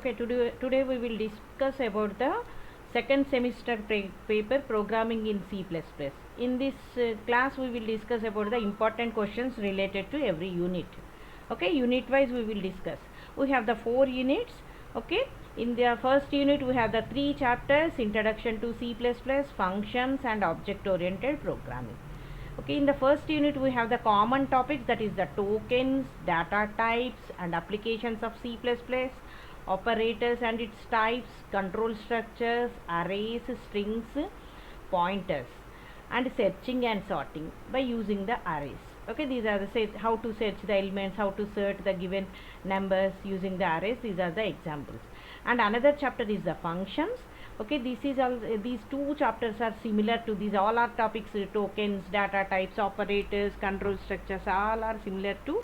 Okay, today we will discuss about the second semester paper programming in C++. In this class we will discuss about the important questions related to every unit. Okay, unit wise we will discuss. We have the 4 units. Okay, in the first unit we have the 3 chapters: introduction to C++, functions and object oriented programming. Okay, in the first unit we have the common topics, that is the tokens, data types and applications of C++, operators and its types, control structures, arrays, strings, pointers, and searching and sorting by using the arrays. Okay, these are the how to search the elements, how to search the given numbers using the arrays. These are the examples. And another chapter is the functions. Okay, this is all, these 2 chapters are similar to these. All are topics: tokens, data types, operators, control structures, all are similar to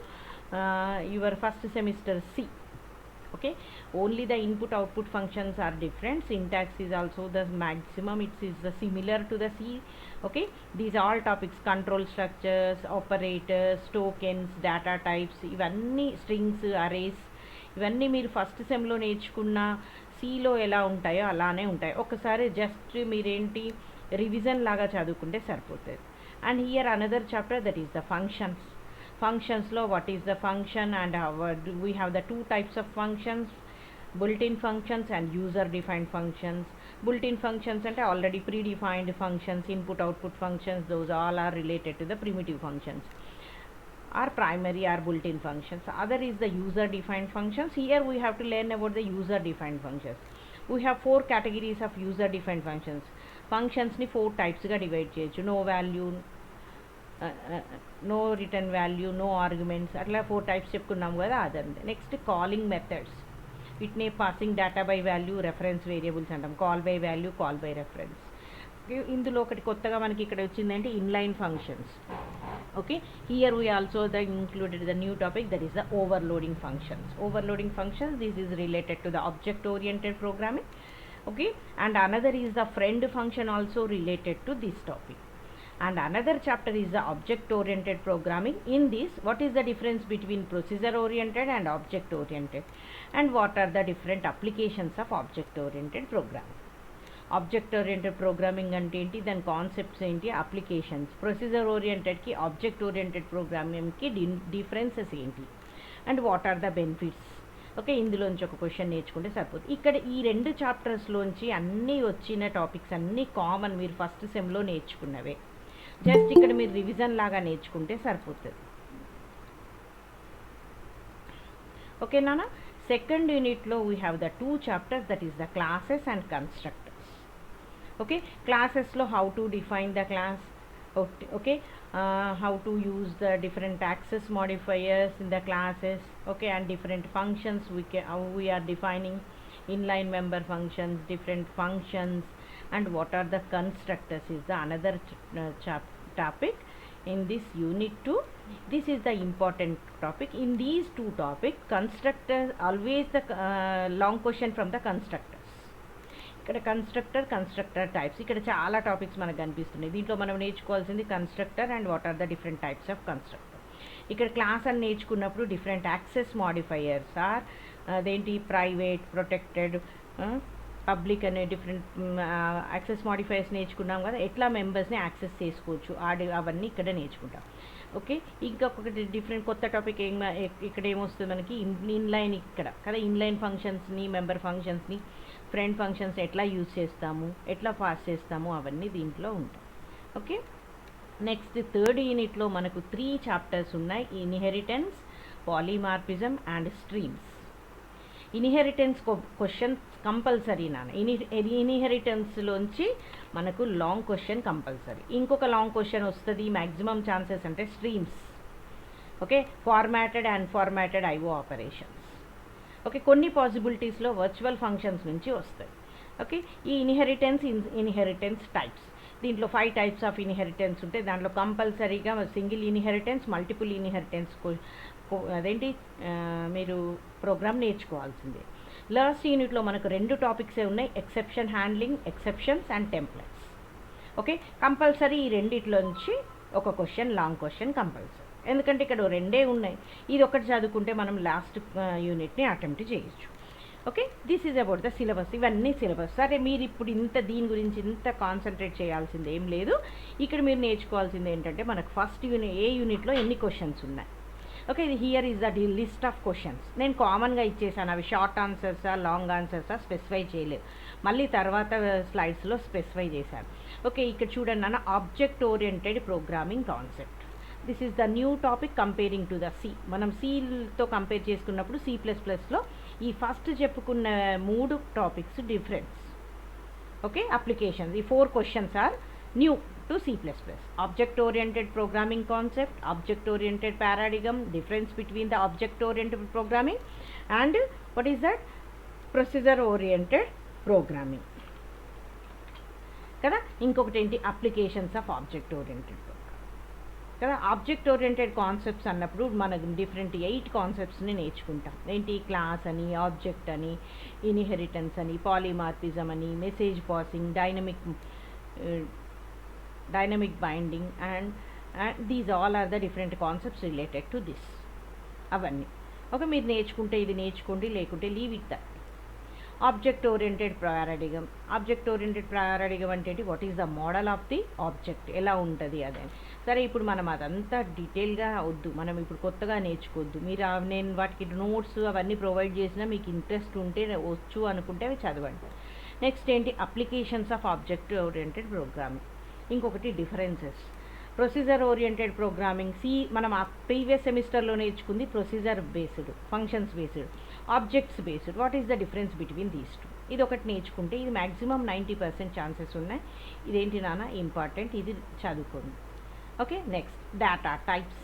your first semester C. Okay, only the input output functions are different. Syntax is also the maximum, it is similar to the C. Okay, these all topics: control structures, operators, tokens, data types, ఇవన్నీ strings, arrays, ఇవన్నీ మీరు first సెమ్లో నేర్చుకున్న సిలో ఎలా ఉంటాయో అలానే ఉంటాయి. ఒకసారి జస్ట్ మీరేంటి రివిజన్ లాగా చదువుకుంటే సరిపోతుంది. And here another chapter, that is the functions. Functions lo, what is the function, and we have the 2 types of functions: built-in functions and user defined functions. Built-in functions ante already predefined functions, input output functions, those all are related to the primitive functions, are primary or built-in functions. Other is the user defined functions. Here we have to learn about the user defined functions. We have 4 categories of user defined functions. Functions ni 4 types ga divide cheyochu: no value, no return value, no arguments, atla 4 types చెప్పుకున్నాం కదా. అదండి. Next calling methods, వీటిని passing data by value, reference variables అంటాం. Call by value, call by reference. ఇందులో ఒకటి కొత్తగా మనకి ఇక్కడ వచ్చిందంటే inline functions. Okay, here we also the included the new topic, that is the overloading functions. Overloading functions, this is related to the object oriented programming. Okay, and another is the friend function, also related to this topic. And another chapter is the object oriented programming. In this, what is the difference between procedure oriented and object oriented, and what are the different applications of object oriented programming. Object oriented programming ante enti, then concepts enti, applications. Procedure oriented ki object oriented programming ki differences enti, and what are the benefits. Okay, ఇందులోంచి ఒక question నేర్చుకుంటే సరిపోతుంది. ఇక్కడ ఈ 2 చాప్టర్స్లోంచి అన్నీ వచ్చిన topics అన్నీ common, మీరు ఫస్ట్ సెమ్లో నేర్చుకున్నవే. జస్ట్ ఇక్కడ మీరు రివిజన్ లాగా నేర్చుకుంటే సరిపోతుంది. ఓకే నాన్న. సెకండ్ యూనిట్లో we have the 2 chapters, that is the classes and constructors. Okay, క్లాసెస్లో how to define the class. Okay, how to use the different access modifiers in the classes. Okay, and different functions how we are defining inline member functions, different functions, and what are the constructors is the another topic in this unit 2. This is the important topic. In these 2 topics, constructors, always the long question from the constructors. ఇక్కడ constructor types, ఇక్కడ చాలా topics మనకు కనిపిస్తున్నాయి. దీంట్లో మనం నేర్చుకోవాల్సింది constructor and what are the different types of constructor. ఇక్కడ class అని నేర్చుకున్నప్పుడు డిఫరెంట్ యాక్సెస్ మాడిఫైయర్స్ ఆర్ అదేంటి ప్రైవేట్, ప్రొటెక్టెడ్, పబ్లిక్ అనే డిఫరెంట్ యాక్సెస్ మాడిఫైయర్స్ నేర్చుకున్నాం కదా. ఎట్లా మెంబర్స్ని యాక్సెస్ చేసుకోవచ్చు అవన్నీ ఇక్కడ నేర్చుకుంటాం. ఓకే, ఇంకొకటి డిఫరెంట్ కొత్త టాపిక్ ఇక్కడ ఏమొస్తుంది మనకి, ఇన్లైన్ ఇక్కడ కదా. ఇన్లైన్ ఫంక్షన్స్ని, మెంబర్ ఫంక్షన్స్ని, ఫ్రెండ్ ఫంక్షన్స్ ఎట్లా యూజ్ చేస్తాము, ఎట్లా పాస్ చేస్తాము, అవన్నీ దీంట్లో ఉంటాయి. ఓకే, నెక్స్ట్ థర్డ్ యూనిట్లో మనకు 3 చాప్టర్స్ ఉన్నాయి: inheritance, polymorphism and streams. Inheritance questions compulsory నాన్న. ఇన్హెరిటెన్స్లోంచి మనకు లాంగ్ క్వశ్చన్ కంపల్సరీ. ఇంకొక లాంగ్ క్వశ్చన్ వస్తుంది, మ్యాక్సిమం ఛాన్సెస్ అంటే streams. Okay, formatted and formatted IO operations. Okay, కొన్ని పాసిబిలిటీస్లో వర్చువల్ ఫంక్షన్స్ నుంచి వస్తాయి. ఓకే, ఈ ఇన్హెరిటెన్స్ టైప్స్, దీంట్లో 5 టైప్స్ ఆఫ్ ఇన్హెరిటెన్స్ ఉంటాయి. దాంట్లో కంపల్సరీగా సింగిల్ ఇన్హెరిటెన్స్, మల్టిపుల్ ఇన్హెరిటెన్స్ అదేంటి మీరు ప్రోగ్రామ్ నేర్చుకోవాల్సిందే. లాస్ట్ యూనిట్లో మనకు 2 టాపిక్సే ఉన్నాయి: exception handling, exceptions and templates. Okay, compulsory ఈ రెండిట్లోంచి ఒక క్వశ్చన్, లాంగ్ క్వశ్చన్ కంపల్సరీ. ఎందుకంటే ఇక్కడ 2 ఉన్నాయి. ఇది ఒకటి చదువుకుంటే మనం లాస్ట్ యూనిట్ని అటెంప్ట్ చేయొచ్చు. Okay, this is about the syllabus. ఇవన్నీ సిలబస్. సరే, మీరు ఇప్పుడు దీని గురించి ఇంత కాన్సన్ట్రేట్ చేయాల్సింది ఏం లేదు. ఇక్కడ మీరు నేర్చుకోవాల్సింది ఏంటంటే మనకు ఫస్ట్ యూనిట్లో ఎన్ని క్వశ్చన్స్ ఉన్నాయి. ఓకే, ఇది here is the list of questions. నేను కామన్గా ఇచ్చేసాను, అవి షార్ట్ ఆన్సర్సా లాంగ్ ఆన్సర్సా స్పెసిఫై చేయలేదు, మళ్ళీ తర్వాత స్లైడ్స్లో స్పెసిఫై చేశాను. ఓకే, ఇక్కడ చూడండి నాన్న, object oriented programming concept. This is the new topic comparing to the C. మనం సితో కంపేర్ చేసుకున్నప్పుడు C++లో ఈ ఫస్ట్ చెప్పుకున్న 3 టాపిక్స్ డిఫరెన్స్. ఓకే, అప్లికేషన్స్, ఈ 4 questions are new to C++. Object oriented programming concept, object oriented paradigm, difference between the object oriented programming and what is that, procedure oriented programming కదా. ఇంకొకటి ఏంటి, applications of object oriented కదా. Object oriented concepts అన్నప్పుడు మనకు different 8 కాన్సెప్ట్స్ని నేర్చుకుంటాం. ఏంటి, class అని, object అని, ఇన్హెరిటెన్స్ అని, పాలిమార్ఫిజం అని, message passing, dynamic binding and these all are the different concepts related to this. అవన్నీ ఓకే, మీరు నేర్చుకుంటే ఇది నేర్చుకోండి, లేకుంటే leave it that. Object oriented paradigm. Object oriented paradigm అంటే what is the model of the object, ఎలా ఉంటుంది అదే. సరే, ఇప్పుడు మనం అదంతా డీటెయిల్గా వద్దు, మనం ఇప్పుడు కొత్తగా నేర్చుకోవద్దు. మీరు నేను వాటికి నోట్స్ అవన్నీ ప్రొవైడ్ చేసినా మీకు ఇంట్రెస్ట్ ఉంటే వచ్చు అనుకుంటే అవి చదవండి. నెక్స్ట్ ఏంటి, applications of object oriented programming. ఇంకొకటి డిఫరెన్సెస్. ప్రొసీజర్ ఓరియంటెడ్ ప్రోగ్రామింగ్, మనం ఆ ప్రీవియస్ సెమిస్టర్లో నేర్చుకుంది procedure based, functions based, objects based. What is the difference between these two? ఇది ఒకటి నేర్చుకుంటే ఇది మ్యాక్సిమం 90% ఛాన్సెస్ ఉన్నాయి. ఇదేంటి నాన్న ఇంపార్టెంట్, ఇది చదువుకోండి. Okay, next data types,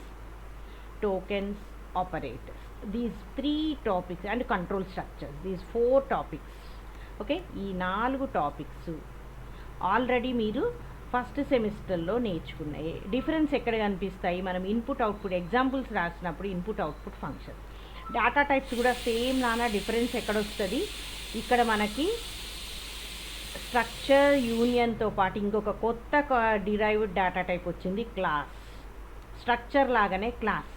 tokens, operators. These 3 topics and control structures, these 4 topics. Okay, ఈ 4 టాపిక్స్ ఆల్రెడీ మీరు ఫస్ట్ సెమిస్టర్లో నేర్చుకున్నాయి. డిఫరెన్స్ ఎక్కడ కనిపిస్తాయి, మనం ఇన్పుట్ అవుట్పుట్ ఎగ్జాంపుల్స్ రాసినప్పుడు input output function. Data types కూడా సేమ్ నానా, డిఫరెన్స్ ఎక్కడ వస్తుంది, ఇక్కడ మనకి స్ట్రక్చర్ యూనియన్తో పాటు ఇంకొక కొత్త డిరైవ్డ్ డేటా టైప్ వచ్చింది, క్లాస్. స్ట్రక్చర్ లాగానే క్లాస్,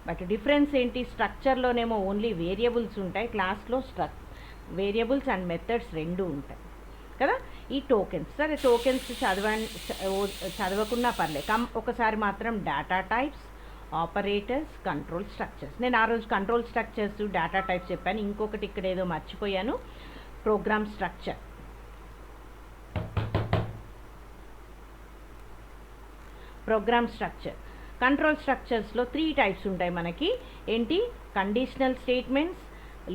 బట్ డిఫరెన్స్ ఏంటి, స్ట్రక్చర్లోనేమో ఓన్లీ వేరియబుల్స్ ఉంటాయి, క్లాస్లో వేరియబుల్స్ అండ్ మెథడ్స్ 2 ఉంటాయి కదా. ఈ టోకెన్స్, సరే టోకెన్స్ చదవకున్నా పర్లేదు, ఒకసారి మాత్రం data types, operators, control structures. నేను ఆ రోజు కంట్రోల్ స్ట్రక్చర్స్, డేటా టైప్స్ చెప్పాను. ఇంకొకటి ఇక్కడ ఏదో మర్చిపోయాను, program structure. Program structure, control స్ట్రక్చర్స్లో 3 టైప్స్ ఉంటాయి మనకి. ఏంటి, conditional statements,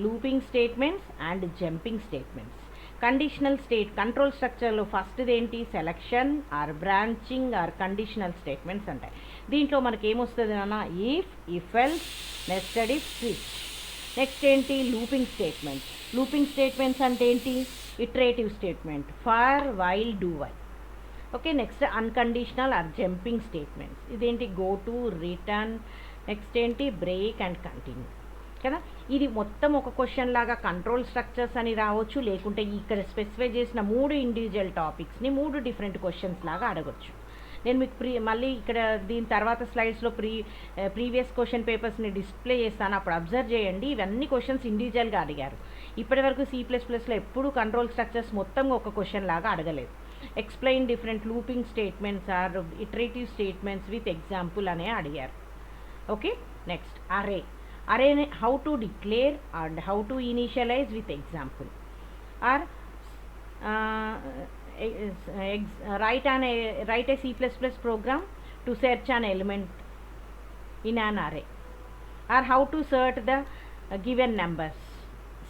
looping statements and jumping statements. Conditional control స్ట్రక్చర్లో ఫస్ట్ది ఏంటి, selection or branching or conditional statements అంటాయి. దీంట్లో మనకి ఏమొస్తుంది అన్న, if else, nested if, switch. Next ఏంటి, లూపింగ్ స్టేట్మెంట్స్. లూపింగ్ స్టేట్మెంట్స్ అంటే ఏంటి, iterative statement, for, while, do while. Okay, next unconditional or jumping statements. ఇదేంటి, గో టు, రిటర్న్. నెక్స్ట్ ఏంటి, బ్రేక్ అండ్ కంటిన్యూ కదా. ఇది మొత్తం ఒక క్వశ్చన్ లాగా కంట్రోల్ స్ట్రక్చర్స్ అని రావచ్చు, లేకుంటే ఇక్కడ స్పెసిఫై చేసిన 3 ఇండివిజువల్ టాపిక్స్ని 3 డిఫరెంట్ క్వశ్చన్స్ లాగా అడగచ్చు. నేను మీకు మళ్ళీ ఇక్కడ దీని తర్వాత స్లైడ్స్లో ప్రీవియస్ క్వశ్చన్ పేపర్స్ని డిస్ప్లే చేస్తాను, అప్పుడు అబ్జర్వ్ చేయండి. ఇవన్నీ క్వశ్చన్స్ ఇండివిజువల్గా అడిగారు. ఇప్పటివరకు C++లో ఎప్పుడు కంట్రోల్ స్ట్రక్చర్స్ మొత్తం ఒక క్వశ్చన్ లాగా అడగలేదు. Explain different looping statements or iterative statements with example అనే అడిగారు. Okay, next array. Array, how to declare and how to initialize with example, or write a C++ program to search an element in an array, or how to sort the given numbers.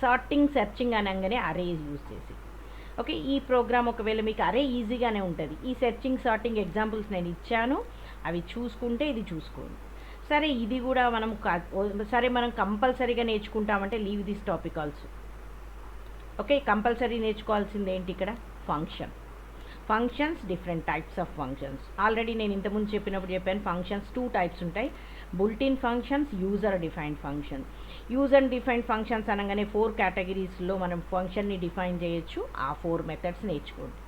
searching అనగానే array use చేసి. Okay, ఈ programme ఒకవేళ మీకు అరే ఈజీగానే ఉంటుంది. ఈ searching sorting examples నేను ఇచ్చాను, అవి చూసుకుంటే ఇది చూసుకోండి. సరే, ఇది కూడా మనం కంపల్సరీగా నేర్చుకుంటామంటే leave this topic also. Okay, compulsory నేర్చుకోవాల్సింది ఏంటి ఇక్కడ, functions, different types of functions. Already నేను ఇంతకుముందు చెప్పాను, ఫంక్షన్స్ 2 టైప్స్ ఉంటాయి, built in functions, user defined function. User defined functions అనగానే 4 కేటగిరీస్లో మనం ఫంక్షన్ని డిఫైన్ చేయొచ్చు. ఆ 4 మెథడ్స్ నేర్చుకోండి.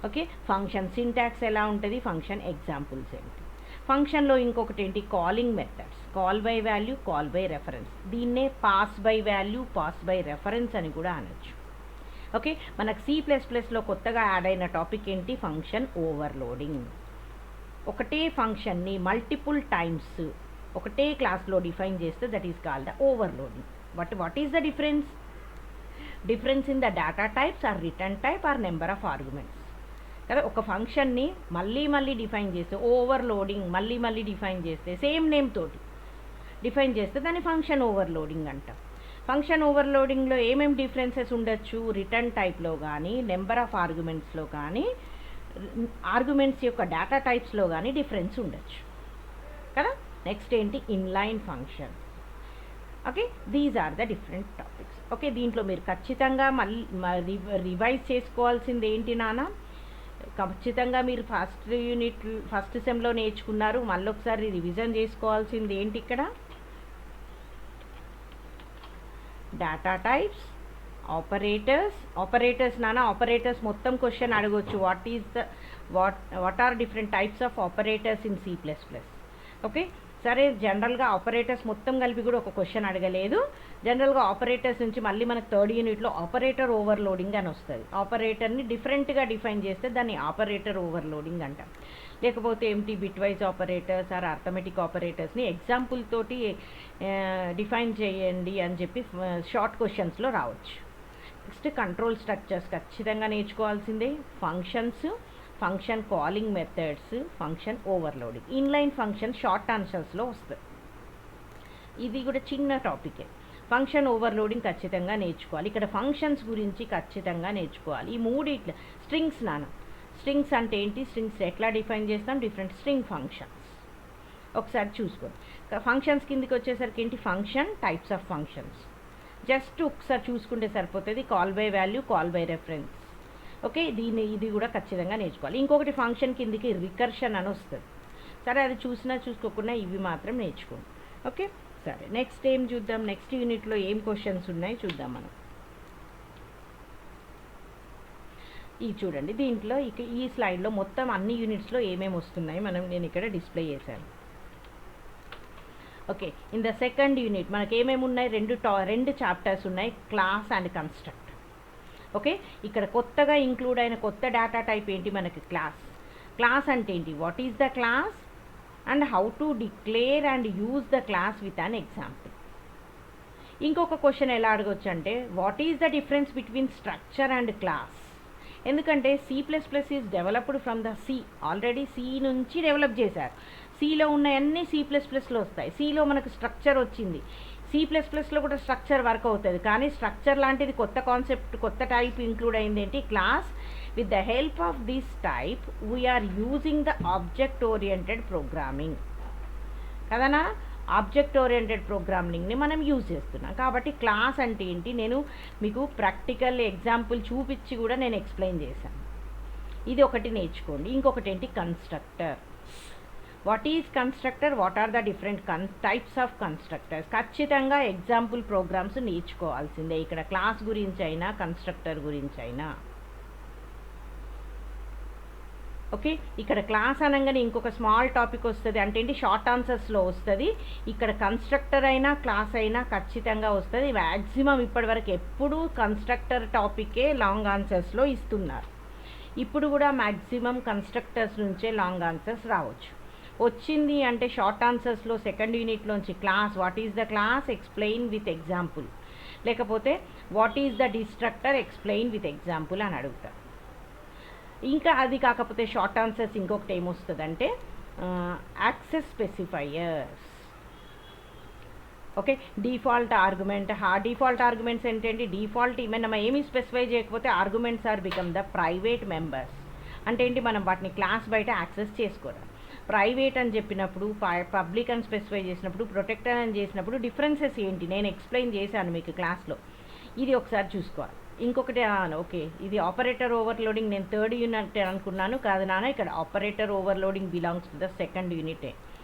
ఓకే, ఫంక్షన్ సింటాక్స్ ఎలా ఉంటుంది, ఫంక్షన్ ఎగ్జాంపుల్స్ ఏంటి. ఫంక్షన్లో ఇంకొకటి ఏంటి, calling methods. Call by value, call by reference. దీన్నే pass by value, pass by reference అని కూడా అనొచ్చు. ఓకే, మనకు C++లో కొత్తగా యాడ్ అయిన టాపిక్ ఏంటి? Function overloading. ఒకటే ఫంక్షన్ని మల్టిపుల్ టైమ్స్ ఒకటే క్లాస్లో డిఫైన్ చేస్తే that is called the overloading. What is the difference? Difference in the data types or return type or number of arguments కదా. ఒక ఫంక్షన్ని మళ్ళీ డిఫైన్ చేస్తే ఓవర్లోడింగ్, మళ్ళీ డిఫైన్ చేస్తే సేమ్ నేమ్ తోటి డిఫైన్ చేస్తే దాన్ని ఫంక్షన్ ఓవర్లోడింగ్ అంటాం. ఫంక్షన్ ఓవర్లోడింగ్లో ఏమేమి డిఫరెన్సెస్ ఉండొచ్చు? రిటర్న్ టైప్లో కానీ, నెంబర్ ఆఫ్ ఆర్గ్యుమెంట్స్లో కానీ, ఆర్గ్యుమెంట్స్ యొక్క డేటా టైప్స్లో కానీ డిఫరెన్స్ ఉండొచ్చు కదా. నెక్స్ట్ ఏంటి? Inline function. Okay, these are the different topics. Okay, దీంట్లో మీరు ఖచ్చితంగా మళ్ళీ రివైజ్ చేసుకోవాల్సింది ఏంటి నాన్న? ఖచ్చితంగా మీరు ఫస్ట్ సెమ్లో నేర్చుకున్నారు, మళ్ళీ ఒకసారి రివిజన్ చేసుకోవాల్సింది ఏంటి? ఇక్కడ డేటా టైప్స్, ఆపరేటర్స్ నాన్న. ఆపరేటర్స్ మొత్తం క్వశ్చన్ అడగొచ్చు. What are different types of operators in C++. Okay, సరే, జనరల్గా ఆపరేటర్స్ మొత్తం కలిపి కూడా ఒక క్వశ్చన్ అడగలేదు. జనరల్గా ఆపరేటర్స్ నుంచి మళ్ళీ మనకు థర్డ్ యూనిట్లో ఆపరేటర్ ఓవర్లోడింగ్ అని వస్తుంది. ఆపరేటర్ని డిఫరెంట్గా డిఫైన్ చేస్తే దాన్ని ఆపరేటర్ ఓవర్లోడింగ్ అంటాం. లేకపోతే ఏమిటి? Bitwise operators or arithmetic ఆపరేటర్స్ని ఎగ్జాంపుల్ తోటి డిఫైన్ చేయండి అని చెప్పి షార్ట్ క్వశ్చన్స్లో రావచ్చు. నెక్స్ట్ కంట్రోల్ స్ట్రక్చర్స్ ఖచ్చితంగా నేర్చుకోవాల్సిందే. Functions, function calling methods, function overloading. Inline function short ఆన్సర్స్లో వస్తుంది. ఇది కూడా చిన్న టాపికే. ఫంక్షన్ ఓవర్లోడింగ్ ఖచ్చితంగా నేర్చుకోవాలి. ఇక్కడ ఫంక్షన్స్ గురించి ఖచ్చితంగా నేర్చుకోవాలి. ఈ మూడిట్లో స్ట్రింగ్స్ నాన్న. స్ట్రింగ్స్ అంటే ఏంటి? స్ట్రింగ్స్ ఎట్లా డిఫైన్ చేస్తాం? డిఫరెంట్ స్ట్రింగ్ ఫంక్షన్స్ ఒకసారి చూసుకోండి. ఫంక్షన్స్ కిందకి వచ్చేసరికి ఏంటి? Function, types of functions. Just ఒకసారి చూసుకుంటే సరిపోతుంది. Call by value, call by reference. Okay, ఇది కూడా ఖచ్చితంగా నేర్చుకోవాలి. ఇంకొకటి ఫంక్షన్ కిందికి రికర్షన్ అని వస్తుంది. సరే, అది చూసుకోకుండా ఇవి మాత్రం నేర్చుకోండి. ఓకే, సరే, నెక్స్ట్ ఏం చూద్దాం? నెక్స్ట్ యూనిట్లో ఏం క్వశ్చన్స్ ఉన్నాయి చూద్దాం మనం. ఇది చూడండి, దీంట్లో ఈ స్లైడ్లో మొత్తం అన్ని యూనిట్స్లో ఏమేమి వస్తున్నాయి నేను ఇక్కడ డిస్ప్లే చేశాను. Okay, in the second unit మనకి ఏమేమి ఉన్నాయి? రెండు చాప్టర్స్ ఉన్నాయి, క్లాస్ అండ్ కన్స్ట్రక్ట్. ఓకే, ఇక్కడ కొత్తగా ఇంక్లూడ్ అయిన కొత్త డేటా టైప్ ఏంటి? మనకి క్లాస్ అంటే ఏంటి? What is the class and how to declare and use the class with an example. ఇంకొక క్వశ్చన్ ఎలా అడగొచ్చు అంటే what is the difference between structure and class. ఎందుకంటే C++ is developed from the already C నుంచి develop చేశారు. Cలో ఉన్నవన్నీ C++లో వస్తాయి. Cలో మనకు స్ట్రక్చర్ వచ్చింది. C++లో కూడా స్ట్రక్చర్ వర్క్ అవుతుంది. కానీ స్ట్రక్చర్ లాంటిది కొత్త కాన్సెప్ట్, కొత్త టైప్ ఇంక్లూడ్ అయింది ఏంటి? Class. With the help of this type we are using the object oriented programming కదనా. ఆబ్జెక్ట్ ఓరియంటెడ్ ప్రోగ్రామింగ్ని మనం యూజ్ చేస్తున్నాం. కాబట్టి క్లాస్ అంటే ఏంటి నేను మీకు ప్రాక్టికల్ ఎగ్జాంపుల్ చూపించి కూడా నేను ఎక్స్ప్లెయిన్ చేశాను. ఇది ఒకటి నేర్చుకోండి. ఇంకొకటి ఏంటి? Constructor. What is constructor? What are the different types of constructors? ఖచ్చితంగా ఎగ్జాంపుల్ ప్రోగ్రామ్స్ నేర్చుకోవాల్సిందే ఇక్కడ, క్లాస్ గురించి అయినా కన్స్ట్రక్టర్ గురించి అయినా. ఓకే, ఇక్కడ క్లాస్ అనగానే ఇంకొక స్మాల్ టాపిక్ వస్తుంది. అంటే ఏంటి? షార్ట్ ఆన్సర్స్లో వస్తుంది. ఇక్కడ కన్స్ట్రక్టర్ అయినా క్లాస్ అయినా ఖచ్చితంగా వస్తుంది. మ్యాక్సిమం ఇప్పటివరకు ఎప్పుడూ కన్స్ట్రక్టర్ టాపికే లాంగ్ ఆన్సర్స్లో ఇస్తున్నారు. ఇప్పుడు కూడా మ్యాక్సిమం కన్స్ట్రక్టర్స్ నుంచే లాంగ్ ఆన్సర్స్ రావచ్చు. వచ్చింది అంటే షార్ట్ ఆన్సర్స్లో సెకండ్ యూనిట్లోంచి class, what is the class, explain with example, లేకపోతే what is the destructor, explain with example అని అడుగుతారు. ఇంకా అది కాకపోతే షార్ట్ ఆన్సర్స్ ఇంకొకటి ఏమొస్తుందంటే access specifiers. Okay, default argument. Default arguments ఏంటంటే డిఫాల్ట్ మనం ఏమీ స్పెసిఫై చేయకపోతే arguments or become the private members. అంటే ఏంటి? మనం వాటిని క్లాస్ బయట యాక్సెస్ చేసుకోవడం. ప్రైవేట్ అని చెప్పినప్పుడు, పబ్లిక్ అని స్పెసిఫై చేసినప్పుడు, ప్రొటెక్టర్ అని చేసినప్పుడు డిఫరెన్సెస్ ఏంటి నేను ఎక్స్ప్లెయిన్ చేశాను మీకు క్లాస్లో. ఇది ఒకసారి చూసుకోవాలి. ఇంకొకటి ఓకే, ఇది ఆపరేటర్ ఓవర్లోడింగ్ నేను థర్డ్ యూనిట్ అనుకున్నాను. కాదు నాన్న, ఇక్కడ operator overloading belongs to the second యూనిటే.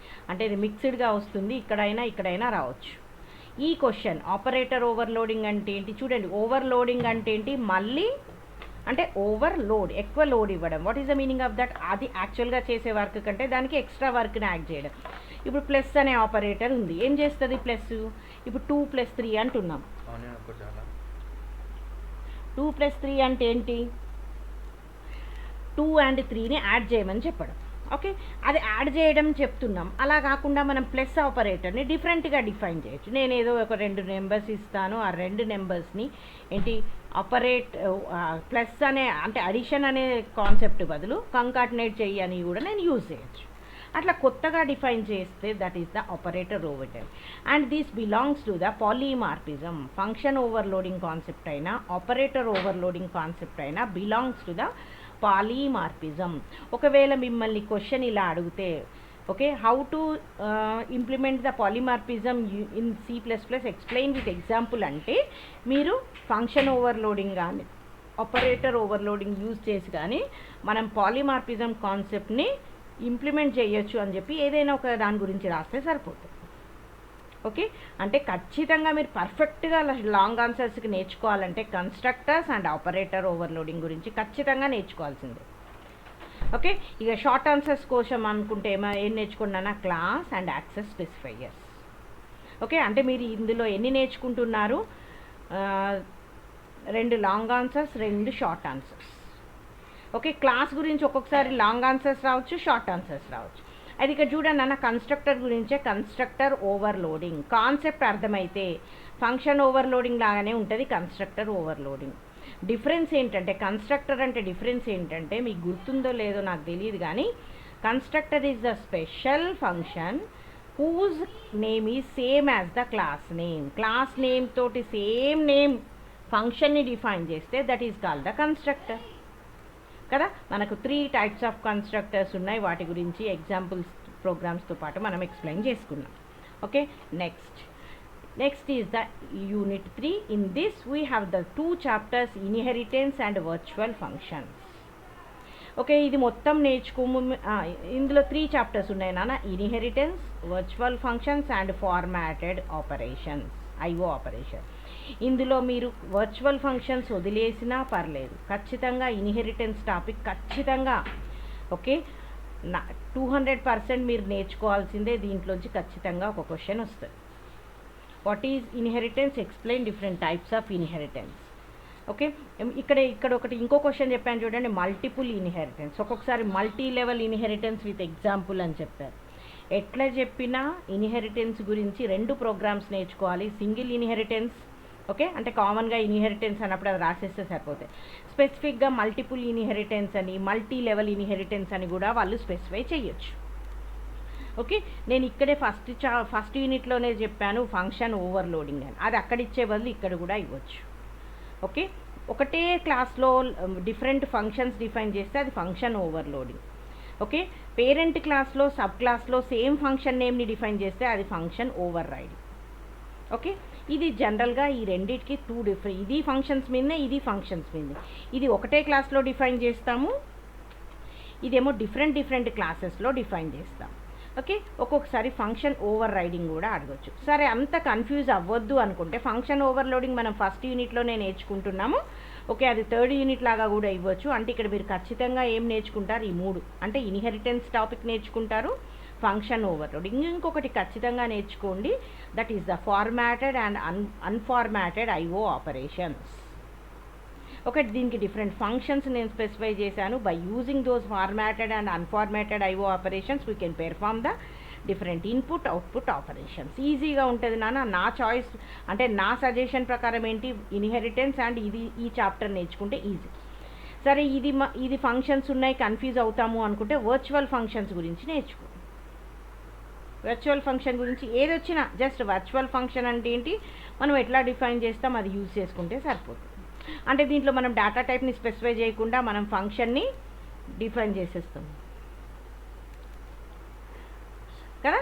అంటే ఇది మిక్స్డ్గా వస్తుంది, ఇక్కడైనా రావచ్చు. ఈ క్వశ్చన్ ఆపరేటర్ ఓవర్లోడింగ్ అంటే ఏంటి చూడండి. ఓవర్లోడింగ్ అంటే ఏంటి? మళ్ళీ అంటే ఓవర్లోడ్, ఎక్కువ లోడ్ ఇవ్వడం. What is the meaning of that? అది యాక్చువల్గా చేసే వర్క్ కంటే దానికి ఎక్స్ట్రా వర్క్ని యాడ్ చేయడం. ఇప్పుడు ప్లస్ అనే ఆపరేటర్ ఉంది, ఏం చేస్తుంది ప్లస్, ఇప్పుడు 2 + 3 అంటున్నాం. 2 + 3 అంటే ఏంటి, 2 and 3ని యాడ్ చేయమని చెప్పడం. ఓకే, అది యాడ్ చేయడం చెప్తున్నాం. అలా కాకుండా మనం ప్లస్ ఆపరేటర్ని డిఫరెంట్గా డిఫైన్ చేయొచ్చు. నేను ఏదో ఒక 2 నెంబర్స్ ఇస్తాను, ఆ 2 నెంబర్స్ని ఏంటి ఆపరేట్ ప్లస్ అనే అంటే అడిషన్ అనే కాన్సెప్ట్ బదులు కంకాటినేట్ చెయ్యి అని కూడా నేను యూజ్ చేయొచ్చు. అట్లా కొత్తగా డిఫైన్ చేస్తే that is the operator overloading. And this belongs to the polymorphism. Function overloading concept అయినా ఆపరేటర్ ఓవర్లోడింగ్ కాన్సెప్ట్ అయినా బిలాంగ్స్ టు ద పాలీమార్ఫిజం. ఒకవేళ మిమ్మల్ని క్వశ్చన్ ఇలా అడిగితే, okay, how to implement the polymorphism in C++, explain with example అంటే మీరు function overloading కానీ operator overloading use చేసి కానీ మనం పాలీమార్ఫిజం కాన్సెప్ట్ని ఇంప్లిమెంట్ చేయొచ్చు అని చెప్పి ఏదైనా ఒక దాని గురించి రాస్తే సరిపోతుంది. ఓకే, అంటే ఖచ్చితంగా మీరు పర్ఫెక్ట్గా లాంగ్ ఆన్సర్స్కి నేర్చుకోవాలంటే కన్స్ట్రక్టర్స్ అండ్ ఆపరేటర్ ఓవర్లోడింగ్ గురించి ఖచ్చితంగా నేర్చుకోవాల్సిందే. ఓకే, ఇక షార్ట్ ఆన్సర్స్ కోసం అనుకుంటే ఏం నేర్చుకున్నానా, class and access specifiers. Okay, అంటే మీరు ఇందులో ఎన్ని నేర్చుకుంటున్నారు, 2 long answers, 2 short answers. Okay, class గురించి ఒక్కొక్కసారి లాంగ్ ఆన్సర్స్ రావచ్చు, షార్ట్ ఆన్సర్స్ రావచ్చు. అది ఇక్కడ చూడండి అన్న, కన్స్ట్రక్టర్ గురించే, కన్స్ట్రక్టర్ ఓవర్లోడింగ్ కాన్సెప్ట్ అర్థమైతే ఫంక్షన్ ఓవర్లోడింగ్ లాగానే ఉంటుంది కన్స్ట్రక్టర్ ఓవర్లోడింగ్. డిఫరెన్స్ ఏంటంటే, కన్స్ట్రక్టర్ అంటే డిఫరెన్స్ ఏంటంటే మీకు గుర్తుందో లేదో నాకు తెలియదు కానీ, constructor is the special function whose name is same as the class name. Class name తోటి సేమ్ నేమ్ ఫంక్షన్ని డిఫైన్ చేస్తే that is called the constructor కదా. మనకు 3 types ఆఫ్ కన్స్ట్రక్టర్స్ ఉన్నాయి, వాటి గురించి ఎగ్జాంపుల్స్ ప్రోగ్రామ్స్తో పాటు మనం ఎక్స్ప్లెయిన్ చేసుకున్నాం. Okay, next is the unit 3. In this we have the 2 chapters, inheritance and virtual functions. Okay, ఇది మొత్తం నేర్చుకోము. ఇందులో 3 chapters ఉన్నాయి నాన్న, inheritance, virtual functions and formatted operations, IO operation. ఇందులో మీరు వర్చువల్ ఫంక్షన్స్ వదిలేసినా పర్లేదు, ఖచ్చితంగా ఇన్హెరిటెన్స్ టాపిక్ ఖచ్చితంగా ఓకే 200% మీరు నేర్చుకోవాల్సిందే. దీంట్లోంచి ఖచ్చితంగా ఒక క్వశ్చన్ వస్తుంది. What is inheritance, explain different types of inheritance. Okay, ఇక్కడ ఒకటి ఇంకో క్వశ్చన్ చెప్పాను చూడండి, మల్టిపుల్ ఇన్హెరిటెన్స్. ఒక్కొక్కసారి multi level inheritance with example అని చెప్పారు. ఎట్లా చెప్పినా ఇన్హెరిటెన్స్ గురించి 2 ప్రోగ్రామ్స్ నేర్చుకోవాలి. సింగిల్ ఇన్హెరిటెన్స్, ఓకే, అంటే కామన్గా ఇన్హెరిటెన్స్ అన్నప్పుడు అది రాసేస్తే సరిపోతాయి. స్పెసిఫిక్గా మల్టిపుల్ ఇన్హెరిటెన్స్ అని, మల్టీ లెవెల్ ఇన్హెరిటెన్స్ అని కూడా వాళ్ళు స్పెసిఫై చేయొచ్చు. ఓకే, నేను ఇక్కడే ఫస్ట్ యూనిట్లోనే చెప్పాను ఫంక్షన్ ఓవర్లోడింగ్ అని, అది అక్కడ ఇచ్చే బదులు ఇక్కడ కూడా ఇవ్వచ్చు. ఓకే, ఒకటే క్లాస్లో డిఫరెంట్ ఫంక్షన్స్ డిఫైన్ చేస్తే అది ఫంక్షన్ ఓవర్లోడింగ్. ఓకే, పేరెంట్ క్లాస్లో సబ్ క్లాస్లో సేమ్ ఫంక్షన్ నేమ్ని డిఫైన్ చేస్తే అది ఫంక్షన్ ఓవర్ రైడింగ్. ఓకే, ఇది జనరల్గా ఈ రెండింటికి 2 డిఫరెంట్, ఇది ఫంక్షన్స్ మీదనే, ఇది ఫంక్షన్స్ మీదనే. ఇది ఒకటే క్లాస్లో డిఫైన్ చేస్తాము, ఇదేమో డిఫరెంట్ క్లాసెస్లో డిఫైన్ చేస్తాం. ఓకే, ఒక్కొక్కసారి ఫంక్షన్ ఓవర్ రైడింగ్ కూడా అడగొచ్చు. సరే, అంత కన్ఫ్యూజ్ అవ్వద్దు అనుకుంటే ఫంక్షన్ ఓవర్లోడింగ్ మనం ఫస్ట్ యూనిట్లోనే నేర్చుకుంటున్నాము. ఓకే, అది 3rd యూనిట్ లాగా కూడా ఇవ్వచ్చు. అంటే ఇక్కడ మీరు ఖచ్చితంగా ఏం నేర్చుకుంటారు, ఈ 3 అంటే ఇన్హెరిటెన్స్ టాపిక్ నేర్చుకుంటారు, ఫంక్షన్ ఓవర్లోడింగ్, ఇంకొకటి ఖచ్చితంగా నేర్చుకోండి, that is the formatted and unformatted IO operations. ఒకటి దీనికి డిఫరెంట్ ఫంక్షన్స్ నేను స్పెసిఫై చేశాను. By using those formatted and unformatted IO operations we can perform the different input output operations. ఈజీగా ఉంటుంది నాన్న. నా చాయిస్ అంటే నా సజెషన్ ప్రకారం ఏంటి, ఇన్హెరిటెన్స్ అండ్ ఈ చాప్టర్ నేర్చుకుంటే ఈజీ. సరే, ఇది ఫంక్షన్స్ ఉన్నాయి, కన్ఫ్యూజ్ అవుతాము అనుకుంటే వర్చువల్ ఫంక్షన్స్ గురించి నేర్చుకో. వర్చువల్ ఫంక్షన్ గురించి ఏదొచ్చినా జస్ట్ వర్చువల్ ఫంక్షన్ అంటే ఏంటి, మనం ఎట్లా డిఫైన్ చేస్తాం అది యూజ్ చేసుకుంటే సరిపోతుంది. అంటే దీంట్లో మనం డేటా టైప్ని స్పెసిఫై చేయకుండా మనం ఫంక్షన్ని డిఫైన్ చేసేస్తాం కదా,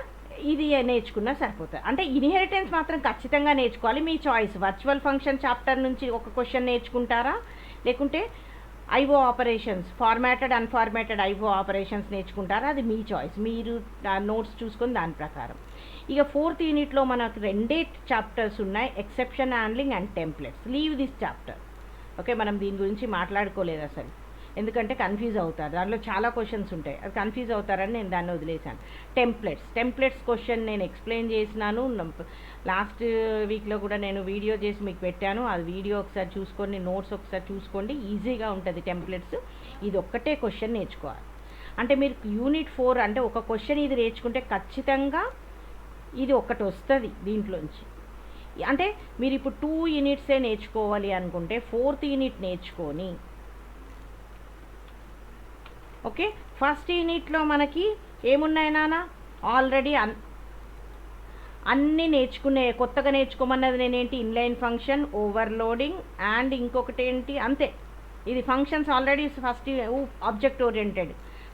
ఇది నేర్చుకున్నా సరిపోతుంది. అంటే ఇన్హెరిటెన్స్ మాత్రం ఖచ్చితంగా నేర్చుకోవాలి, మీ చాయిస్. వర్చువల్ ఫంక్షన్ చాప్టర్ నుంచి ఒక క్వశ్చన్ నేర్చుకుంటారా, లేకుంటే IO operations, formatted unformatted IO operations నేర్చుకుంటారా, అది మీ చాయిస్. మీరు నోట్స్ చూసుకొని దాని ప్రకారం. ఇక 4th యూనిట్లో మనకు 2 చాప్టర్స్ ఉన్నాయి, exception handling and templates. Leave this chapter. Okay, మనం దీని గురించి మాట్లాడుకోలేదు అసలు. ఎందుకంటే కన్ఫ్యూజ్ అవుతారు, దాంట్లో చాలా క్వశ్చన్స్ ఉంటాయి, అది కన్ఫ్యూజ్ అవుతారని నేను దాన్ని వదిలేశాను. టెంప్లెట్స్ క్వశ్చన్ నేను ఎక్స్ప్లెయిన్ చేసినాను, లాస్ట్ వీక్లో కూడా నేను వీడియో చేసి మీకు పెట్టాను, అది వీడియో ఒకసారి చూసుకొని నోట్స్ ఒకసారి చూసుకోండి, ఈజీగా ఉంటుంది టెంప్లెట్స్. ఇది ఒక్కటే క్వశ్చన్ నేర్చుకోవాలి. అంటే మీరు యూనిట్ 4 అంటే ఒక క్వశ్చన్ ఇది నేర్చుకుంటే ఖచ్చితంగా ఇది ఒకటి వస్తుంది దీంట్లోంచి. అంటే మీరు ఇప్పుడు 2 యూనిట్సే నేర్చుకోవాలి అనుకుంటే 4th యూనిట్ నేర్చుకొని, ఓకే, ఫస్ట్ యూనిట్లో మనకి ఏమున్నాయి నాన్న, ఆల్రెడీ అన్నీ నేర్చుకునే, కొత్తగా నేర్చుకోమన్నది నేనేంటి, ఇన్లైన్ ఫంక్షన్, ఓవర్లోడింగ్ అండ్ ఇంకొకటి ఏంటి, అంతే. ఇది functions already first object oriented,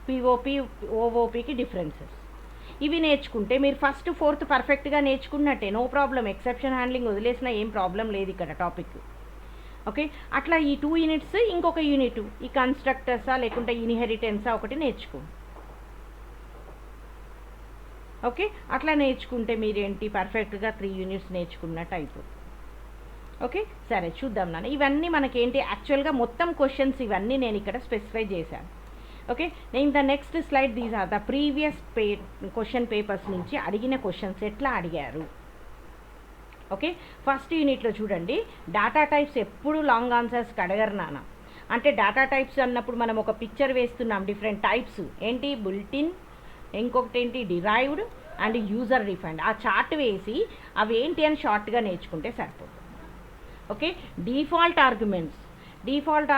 POP ఓఓపికి డిఫరెన్సెస్ ఇవి నేర్చుకుంటే మీరు ఫస్ట్ 4th పర్ఫెక్ట్గా నేర్చుకున్నట్టే, నో ప్రాబ్లం. ఎక్సెప్షన్ హ్యాండ్లింగ్ వదిలేసినా ఏం ప్రాబ్లం లేదు ఇక్కడ టాపిక్. ఓకే, అట్లా ఈ 2 యూనిట్స్ ఇంకొక యూనిట్ ఈ కన్స్ట్రక్టర్సా లేకుంటే ఇన్హెరిటెన్సా ఒకటి నేర్చుకో. ఓకే, అట్లా నేర్చుకుంటే మీరేంటి పర్ఫెక్ట్గా 3 యూనిట్స్ నేర్చుకున్నట్టు అయిపోతుంది. ఓకే, సరే చూద్దాం నాన్న. ఇవన్నీ మనకేంటి యాక్చువల్గా మొత్తం క్వశ్చన్స్ ఇవన్నీ నేను ఇక్కడ స్పెసిఫై చేశాను. ఓకే, నేను the next slide these are the previous question papers నుంచి అడిగిన క్వశ్చన్స్ ఎట్లా అడిగారు. ఓకే, ఫస్ట్ యూనిట్లో చూడండి, డేటా టైప్స్ ఎప్పుడు లాంగ్ ఆన్సర్స్కి అడగరు నాన్న. అంటే డేటా టైప్స్ అన్నప్పుడు మనం ఒక పిక్చర్ వేస్తున్నాం, డిఫరెంట్ టైప్స్ ఏంటి, బుల్టిన్, ఇంకొకటి ఏంటి డిరైవ్డ్ అండ్ యూజర్ డిఫైన్డ్. ఆ చార్ట్ వేసి అవి ఏంటి అని షార్ట్గా నేర్చుకుంటే సరిపోతుంది. ఓకే, డిఫాల్ట్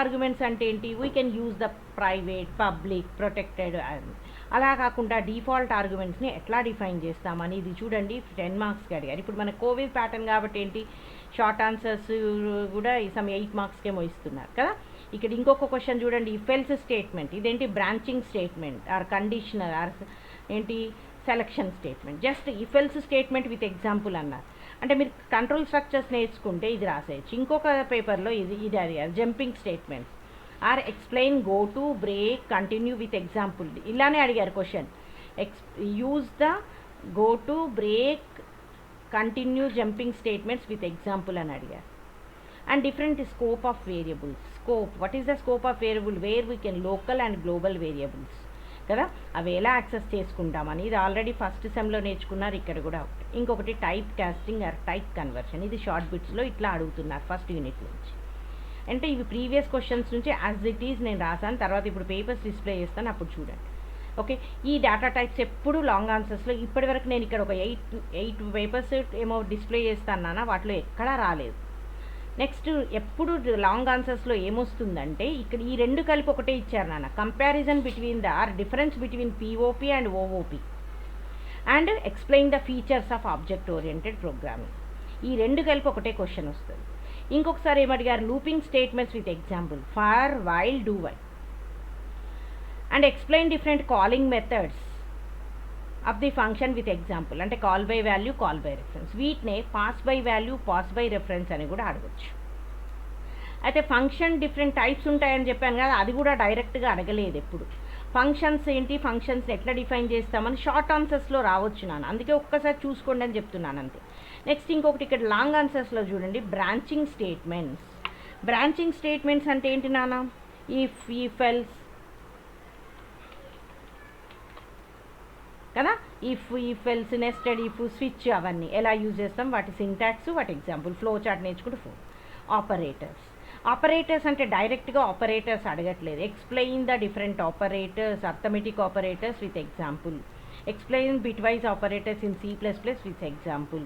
ఆర్గ్యుమెంట్స్ అంటే ఏంటి, we can use the private, public, protected. అలా కాకుండా డిఫాల్ట్ ఆర్గ్యుమెంట్స్ని ఎట్లా డిఫైన్ చేస్తామని ఇది చూడండి, 10 మార్క్స్కి అడిగారు. ఇప్పుడు మన కోవిడ్ ప్యాటర్న్ కాబట్టి ఏంటి, షార్ట్ ఆన్సర్స్ కూడా సమ్ 8 మార్క్స్కేమో ఇస్తున్నారు కదా. ఇక్కడ ఇంకొక క్వశ్చన్ చూడండి, ఇఫ్ ఎల్స్ స్టేట్మెంట్, ఇదేంటి branching statement or conditional or ఏంటి selection statement. Just if else statement with example అన్నారు. అంటే మీరు కంట్రోల్ స్ట్రక్చర్స్ నేర్చుకుంటే ఇది రాసేయచ్చు. ఇంకొక పేపర్లో ఇది అడిగారు, jumping statements or explain, go to, break, continue with example. ఇలానే అడిగారు question, use the go to, break, continue, jumping statements with example అని అడిగారు. And different scope of variables. What is the scope of variable, where we can local and global variables కదా, అవి ఎలా access చేసుకుంటామని ఇది already first సెమ్లో నేర్చుకున్నారు, ఇక్కడ కూడా ఒకటి. ఇంకొకటి type casting or type conversion, ఇది షార్ట్ బిట్స్లో ఇట్లా అడుగుతున్నారు ఫస్ట్ యూనిట్ నుంచి. అంటే ఇవి ప్రీవియస్ క్వశ్చన్స్ నుంచి యాజ్ ఇట్ ఈజ్ నేను రాసాను, తర్వాత ఇప్పుడు పేపర్స్ డిస్ప్లే చేస్తాను, అప్పుడు చూడండి. ఓకే, ఈ డేటా టైప్స్ ఎప్పుడు లాంగ్ ఆన్సర్స్లో ఇప్పటివరకు నేను ఇక్కడ ఒక 8 పేపర్స్ ఏమో డిస్ప్లే చేస్తాను, వాటిలో ఎక్కడా రాలేదు. నెక్స్ట్ ఎప్పుడు లాంగ్ ఆన్సర్స్లో ఏమొస్తుందంటే ఇక్కడ ఈ రెండు కలిపి ఒకటే ఇచ్చారు నాన్న, comparison between the or difference between POP and OOP and explain the features of object oriented programming. ఈ రెండు కలిపి ఒకటే క్వశ్చన్ వస్తుంది. ఇంకొకసారి ఏమడిగారు, looping statements with example, for, while, do while and explain different calling methods of the function with example. అంటే call by value, call by reference. వీటినే pass by value, pass by reference అని కూడా అడగచ్చు. అయితే function different types ఉంటాయని చెప్పాను కదా, అది కూడా డైరెక్ట్గా అడగలేదు ఎప్పుడు. ఫంక్షన్స్ ఏంటి, ఫంక్షన్స్ ఎట్లా డిఫైన్ చేస్తామని షార్ట్ ఆన్సర్స్లో రావచ్చు నాన్న, అందుకే ఒక్కసారి చూసుకోండి అని చెప్తున్నాను అంతే. నెక్స్ట్ ఇంకొకటి ఇక్కడ లాంగ్ ఆన్సర్స్లో చూడండి, బ్రాంచింగ్ స్టేట్మెంట్స్ అంటే ఏంటి నాన్న, ఇఫ్ ఎల్స్ కదా, if else, nested if, switch, అవన్నీ ఎలా యూజ్ చేస్తాం, వాటి సింటాక్స్, వాటి ఎగ్జాంపుల్. ఫ్లో చార్ట్ నేర్చుకుంటూ ఆపరేటర్స్ అంటే డైరెక్ట్గా ఆపరేటర్స్ అడగట్లేదు. Explain the different operators, arithmetic operators with example. Explain bitwise operators in C++ with example.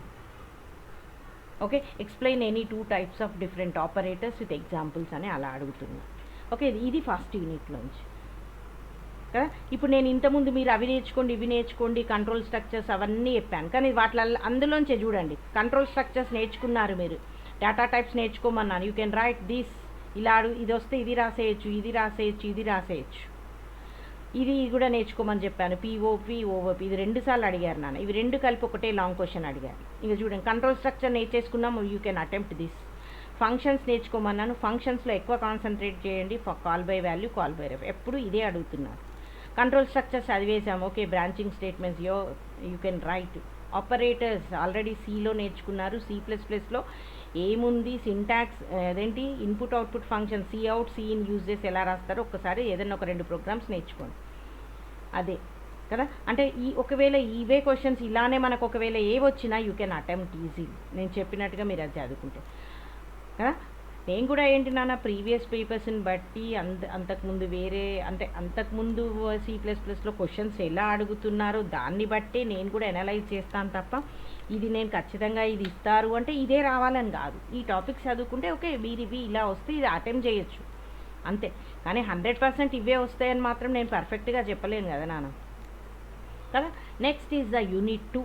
Okay, explain any 2 types of different operators with examples అని అలా అడుగుతున్నా. ఓకే, ఇది first యూనిట్లోంచి కదా. ఇప్పుడు నేను ఇంతకుముందు మీరు అవి నేర్చుకోండి, ఇవి నేర్చుకోండి, కంట్రోల్ స్ట్రక్చర్స్ అవన్నీ చెప్పాను, కానీ వాటిలో అందులోంచే చూడండి, కంట్రోల్ స్ట్రక్చర్స్ నేర్చుకున్నారు మీరు, డేటా టైప్స్ నేర్చుకోమన్నాను. యూ కెన్ రైట్ దిస్, ఇలా ఇది వస్తే ఇది రాసేయచ్చు, ఇది రాసేయచ్చు. ఇది కూడా నేర్చుకోమని చెప్పాను, పిఓపి, ఓఓపి. ఇది 2 సార్లు అడిగారు నాన్న, ఇవి 2 కలిపి ఒకటే లాంగ్ క్వశ్చన్ అడిగారు. ఇక చూడండి, కంట్రోల్ స్ట్రక్చర్ నేర్చేసుకున్నాము, you can attempt this. Functions నేర్చుకోమన్నాను, ఫంక్షన్స్లో ఎక్కువ కాన్సన్ట్రేట్ చేయండి, call by value, call by ref, ఎప్పుడు ఇదే అడుగుతున్నారు. కంట్రోల్ స్ట్రక్చర్స్ చదివేసాము. Okay, branching statements you can write. Operators already సిలో నేర్చుకున్నారు, C++లో ఏముంది సింటాక్స్ అదేంటి input output function cout cin use చేసి ఎలా రాస్తారో ఒక్కసారి ఏదైనా ఒక 2 ప్రోగ్రామ్స్ నేర్చుకోండి. అదే కదా, అంటే ఒకవేళ ఇవే క్వశ్చన్స్ ఇలానే మనకు ఒకవేళ వచ్చినా యూ కెన్ అటెంప్ట్ ఈజీ. నేను చెప్పినట్టుగా మీరు అది చదువుకుంటే కదా. నేను కూడా ఏంటి నాన్న ప్రీవియస్ పేపర్స్ని బట్టి అంతకుముందు వేరే అంటే అంతకుముందు C++లో క్వశ్చన్స్ ఎలా అడుగుతున్నారో దాన్ని బట్టి నేను కూడా అనలైజ్ చేస్తాను తప్ప ఇది నేను ఖచ్చితంగా ఇది ఇస్తారు అంటే ఇదే రావాలని కాదు. ఈ టాపిక్స్ చదువుకుంటే ఓకే మీరు ఇవి ఇలా వస్తే ఇది అటెంప్ట్ చేయొచ్చు అంతే. కానీ 100% ఇవే వస్తాయని మాత్రం నేను పర్ఫెక్ట్గా చెప్పలేను కదా నాన్న కదా. Next is the unit 2.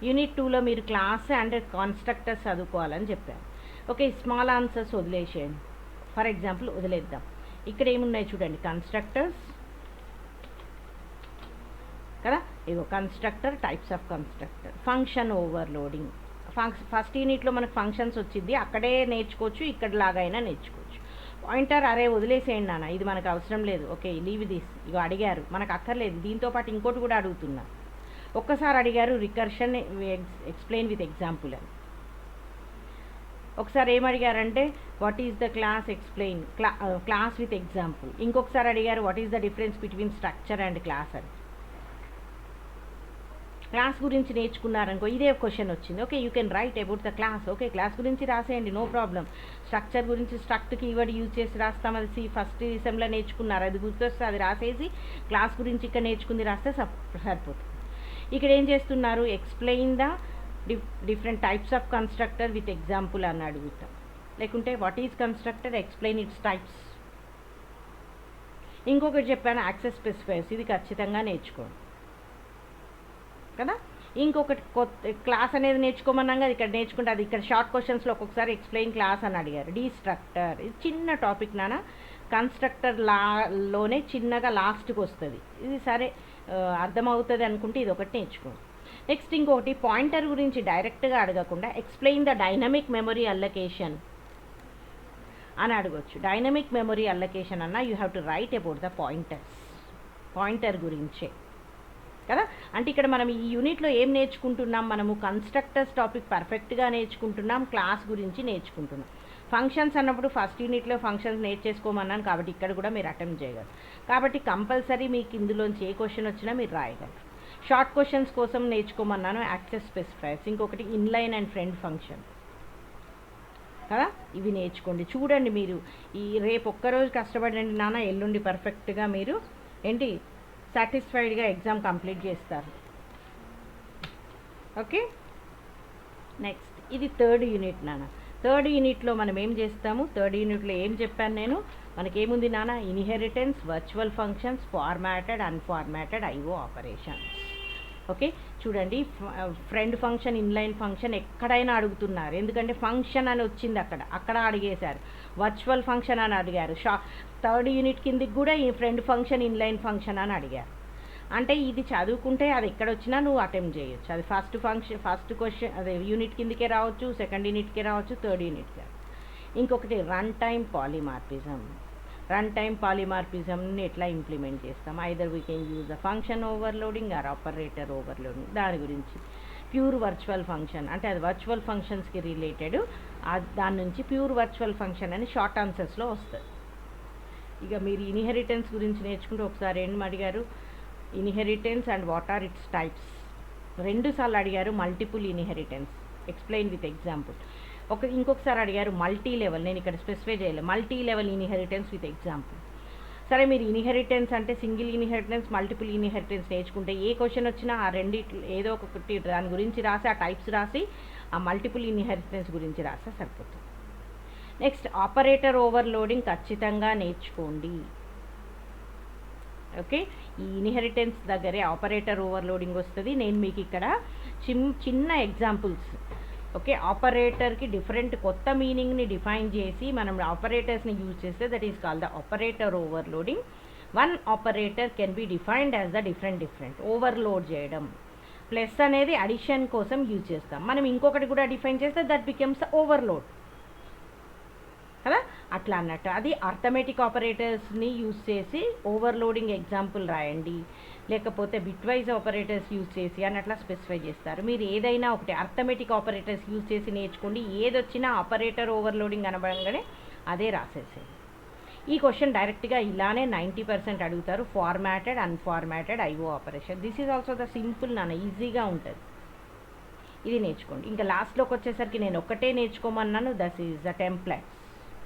Unit 2లో మీరు క్లాస్ అండ్ కాన్స్ట్రక్టర్స్ చదువుకోవాలని చెప్పారు. ఓకే, స్మాల్ ఆన్సర్స్ వదిలేసేయండి. ఫర్ ఎగ్జాంపుల్ వదిలేద్దాం. ఇక్కడ ఏమున్నాయి చూడండి, కన్స్ట్రక్టర్స్ కదా, ఇగో constructor, types of constructor, function overloading. First యూనిట్లో మనకు ఫంక్షన్స్ వచ్చింది, అక్కడే నేర్చుకోవచ్చు, ఇక్కడ లాగైనా నేర్చుకోవచ్చు. పాయింటర్ అరే వదిలేసేయండి నాన్న, ఇది మనకు అవసరం లేదు. Okay leave this. ఇగో అడిగారు, మనకు అక్కర్లేదు. దీంతోపాటు ఇంకోటి కూడా అడుగుతున్నారు. ఒక్కసారి అడిగారు రికర్షన్ ఎక్స్ప్లెయిన్ విత్ ఎగ్జాంపుల్ అని. ఒకసారి ఏమడిగారంటే what is the class explain class with example. ఇంకొకసారి అడిగారు what is the difference between structure and class అని. క్లాస్ గురించి నేర్చుకున్నారనుకో ఇదే క్వశ్చన్ వచ్చింది. Okay you can write about the class. Okay class గురించి రాసేయండి, నో ప్రాబ్లం. స్ట్రక్చర్ గురించి స్ట్రక్ట్ కీవర్డ్ యూజ్ చేసి రాస్తాం, అది ఫస్ట్ సెమ్లో నేర్చుకున్నారు, అది గుర్తొస్తే అది రాసేసి క్లాస్ గురించి ఇక్కడ నేర్చుకుంది రాస్తే సరిపోతుంది. ఇక్కడ ఏం చేస్తున్నారు, explain the different types of constructor with example అని అడుగుతాం. లేకుంటే what is constructor, explain it's types. ఇంకొకటి చెప్పాను యాక్సెస్ స్పెసిఫైర్స్, ఇది ఖచ్చితంగా నేర్చుకోండి కదా. ఇంకొకటి కొత్త క్లాస్ అనేది నేర్చుకోమన్నాం కదా, ఇక్కడ నేర్చుకుంటే అది ఇక్కడ షార్ట్ క్వశ్చన్స్లో ఒక్కొక్కసారి ఎక్స్ప్లెయిన్ క్లాస్ అని అడిగారు. డీస్ట్రక్టర్, ఇది చిన్న టాపిక్ నాన్న, కన్స్ట్రక్టర్ లోనే చిన్నగా లాస్ట్కి వస్తుంది. ఇది సరే అర్థమవుతుంది అనుకుంటే ఇది ఒకటి నేర్చుకోండి. నెక్స్ట్ ఇంకొకటి పాయింటర్ గురించి డైరెక్ట్గా అడగకుండా ఎక్స్ప్లెయిన్ ద డైనమిక్ మెమరీ అల్లొకేషన్ అని అడగొచ్చు. డైనమిక్ మెమరీ అల్లొకేషన్ అన్న you have to right about the pointers, pointer గురించే కదా. అంటే ఇక్కడ మనం ఈ యూనిట్లో ఏం నేర్చుకుంటున్నాం, మనము కన్స్ట్రక్టర్స్ టాపిక్ పర్ఫెక్ట్గా నేర్చుకుంటున్నాం, క్లాస్ గురించి నేర్చుకుంటున్నాం. ఫంక్షన్స్ అన్నప్పుడు ఫస్ట్ యూనిట్లో ఫంక్షన్స్ నేర్చేసుకోమన్నాను కాబట్టి ఇక్కడ కూడా మీరు అటెంప్ట్ చేయగలరు. కాబట్టి కంపల్సరీ మీకు ఇందులోంచి ఏ క్వశ్చన్ వచ్చినా మీరు రాయగలరు. షార్ట్ క్వశ్చన్స్ కోసం నేర్చుకోమన్నాను యాక్సెస్ స్పెసిఫైర్స్, ఇంకొకటి ఇన్లైన్ అండ్ ఫ్రెండ్ ఫంక్షన్ కదా. ఇవి నేర్చుకోండి. చూడండి మీరు ఈ రేపు ఒక్కరోజు కష్టపడండి నాన్న, ఎల్లుండి పర్ఫెక్ట్గా మీరు ఏంటి సాటిస్ఫైడ్గా ఎగ్జామ్ కంప్లీట్ చేస్తారు. ఓకే నెక్స్ట్ ఇది థర్డ్ యూనిట్ నాన్న. థర్డ్ యూనిట్లో మనం ఏం చేస్తాము, థర్డ్ యూనిట్లో ఏం చెప్పాను నేను, మనకేముంది నాన్న, inheritance, virtual functions, formatted, unformatted, IO operations. Okay చూడండి, ఫ్రెండ్ ఫంక్షన్, ఇన్లైన్ ఫంక్షన్ ఎక్కడైనా అడుగుతున్నారు, ఎందుకంటే ఫంక్షన్ అని వచ్చింది అక్కడ అడిగేశారు. వర్చువల్ ఫంక్షన్ అని అడిగారు. థర్డ్ యూనిట్ కిందికి కూడా ఈ ఫ్రెండ్ ఫంక్షన్, ఇన్లైన్ ఫంక్షన్ అని అడిగారు. అంటే ఇది చదువుకుంటే అది ఎక్కడ వచ్చినా నువ్వు అటెంప్ట్ చేయొచ్చు. అది ఫస్ట్ క్వశ్చన్ అదే యూనిట్ కిందకే రావచ్చు, సెకండ్ యూనిట్కే రావచ్చు, థర్డ్ యూనిట్కే. ఇంకొకటి run time polymorphism. Run time పాలిమార్ఫిజంని ఎట్లా ఇంప్లిమెంట్ చేస్తాం, either we can use the function overloading or operator overloading, దాని గురించి. ప్యూర్ వర్చువల్ ఫంక్షన్ అంటే అది వర్చువల్ ఫంక్షన్స్కి రిలేటెడ్, దాని నుంచి ప్యూర్ వర్చువల్ ఫంక్షన్ అని షార్ట్ ఆన్సర్స్లో వస్తుంది. ఇక మీరు ఇన్హెరిటెన్స్ గురించి నేర్చుకుంటే ఒకసారి ఏం అడిగారు, inheritance and what are its types. 2 సార్లు అడిగారు multiple inheritance, explain with example. ఇంకొకసారి అడిగారు మల్టీ లెవెల్, నేను ఇక్కడ స్పెసిఫై చేయలేదు, multi level inheritance with example. సరే మీరు ఇన్హెరిటెన్స్ అంటే సింగిల్ ఇన్హెరిటెన్స్, మల్టిపుల్ ఇన్హెరిటెన్స్ నేర్చుకుంటే ఏ క్వశ్చన్ వచ్చినా ఆ రెండిట్లో ఏదో ఒకటి దాని గురించి రాసి, ఆ టైప్స్ రాసి, ఆ మల్టిపుల్ ఇన్హెరిటెన్స్ గురించి రాస్తే సరిపోతుంది. నెక్స్ట్ ఆపరేటర్ ఓవర్లోడింగ్ ఖచ్చితంగా నేర్చుకోండి. ఓకే ఈ ఇన్హెరిటెన్స్ దగ్గరే ఆపరేటర్ ఓవర్లోడింగ్ వస్తుంది. నేను మీకు ఇక్కడ చిన్న ఎగ్జాంపుల్స్, ఓకే ఆపరేటర్కి డిఫరెంట్ కొత్త మీనింగ్ని డిఫైన్ చేసి మనం ఆపరేటర్స్ని యూజ్ చేస్తే that is called the operator overloading. One operator can be defined as the different overload చేయడం. ప్లస్ అనేది అడిషన్ కోసం యూజ్ చేస్తాం, మనం ఇంకొకటి కూడా డిఫైన్ చేస్తే దట్ బికమ్స్ ఓవర్లోడ్. కదా, అట్లా అన్నట్టు. అది అర్థమెటిక్ ఆపరేటర్స్ని యూజ్ చేసి ఓవర్లోడింగ్ ఎగ్జాంపుల్ రాయండి, లేకపోతే బిట్వైజ్ ఆపరేటర్స్ యూజ్ చేసి అని అట్లా స్పెసిఫై చేస్తారు. మీరు ఏదైనా ఒకటి అర్థమెటిక్ ఆపరేటర్స్ యూజ్ చేసి నేర్చుకోండి, ఏదొచ్చినా ఆపరేటర్ ఓవర్లోడింగ్ అనబడంగానే అదే రాసేసేది. ఈ క్వశ్చన్ డైరెక్ట్గా ఇలానే 90% అడుగుతారు, formatted unformatted IO operation. This is also the simple నాన్న, ఈజీగా ఉంటుంది, ఇది నేర్చుకోండి. ఇంకా లాస్ట్లోకి వచ్చేసరికి నేను ఒక్కటే నేర్చుకోమన్నాను, దట్ ఈజ్ ద టెంప్లెట్స్.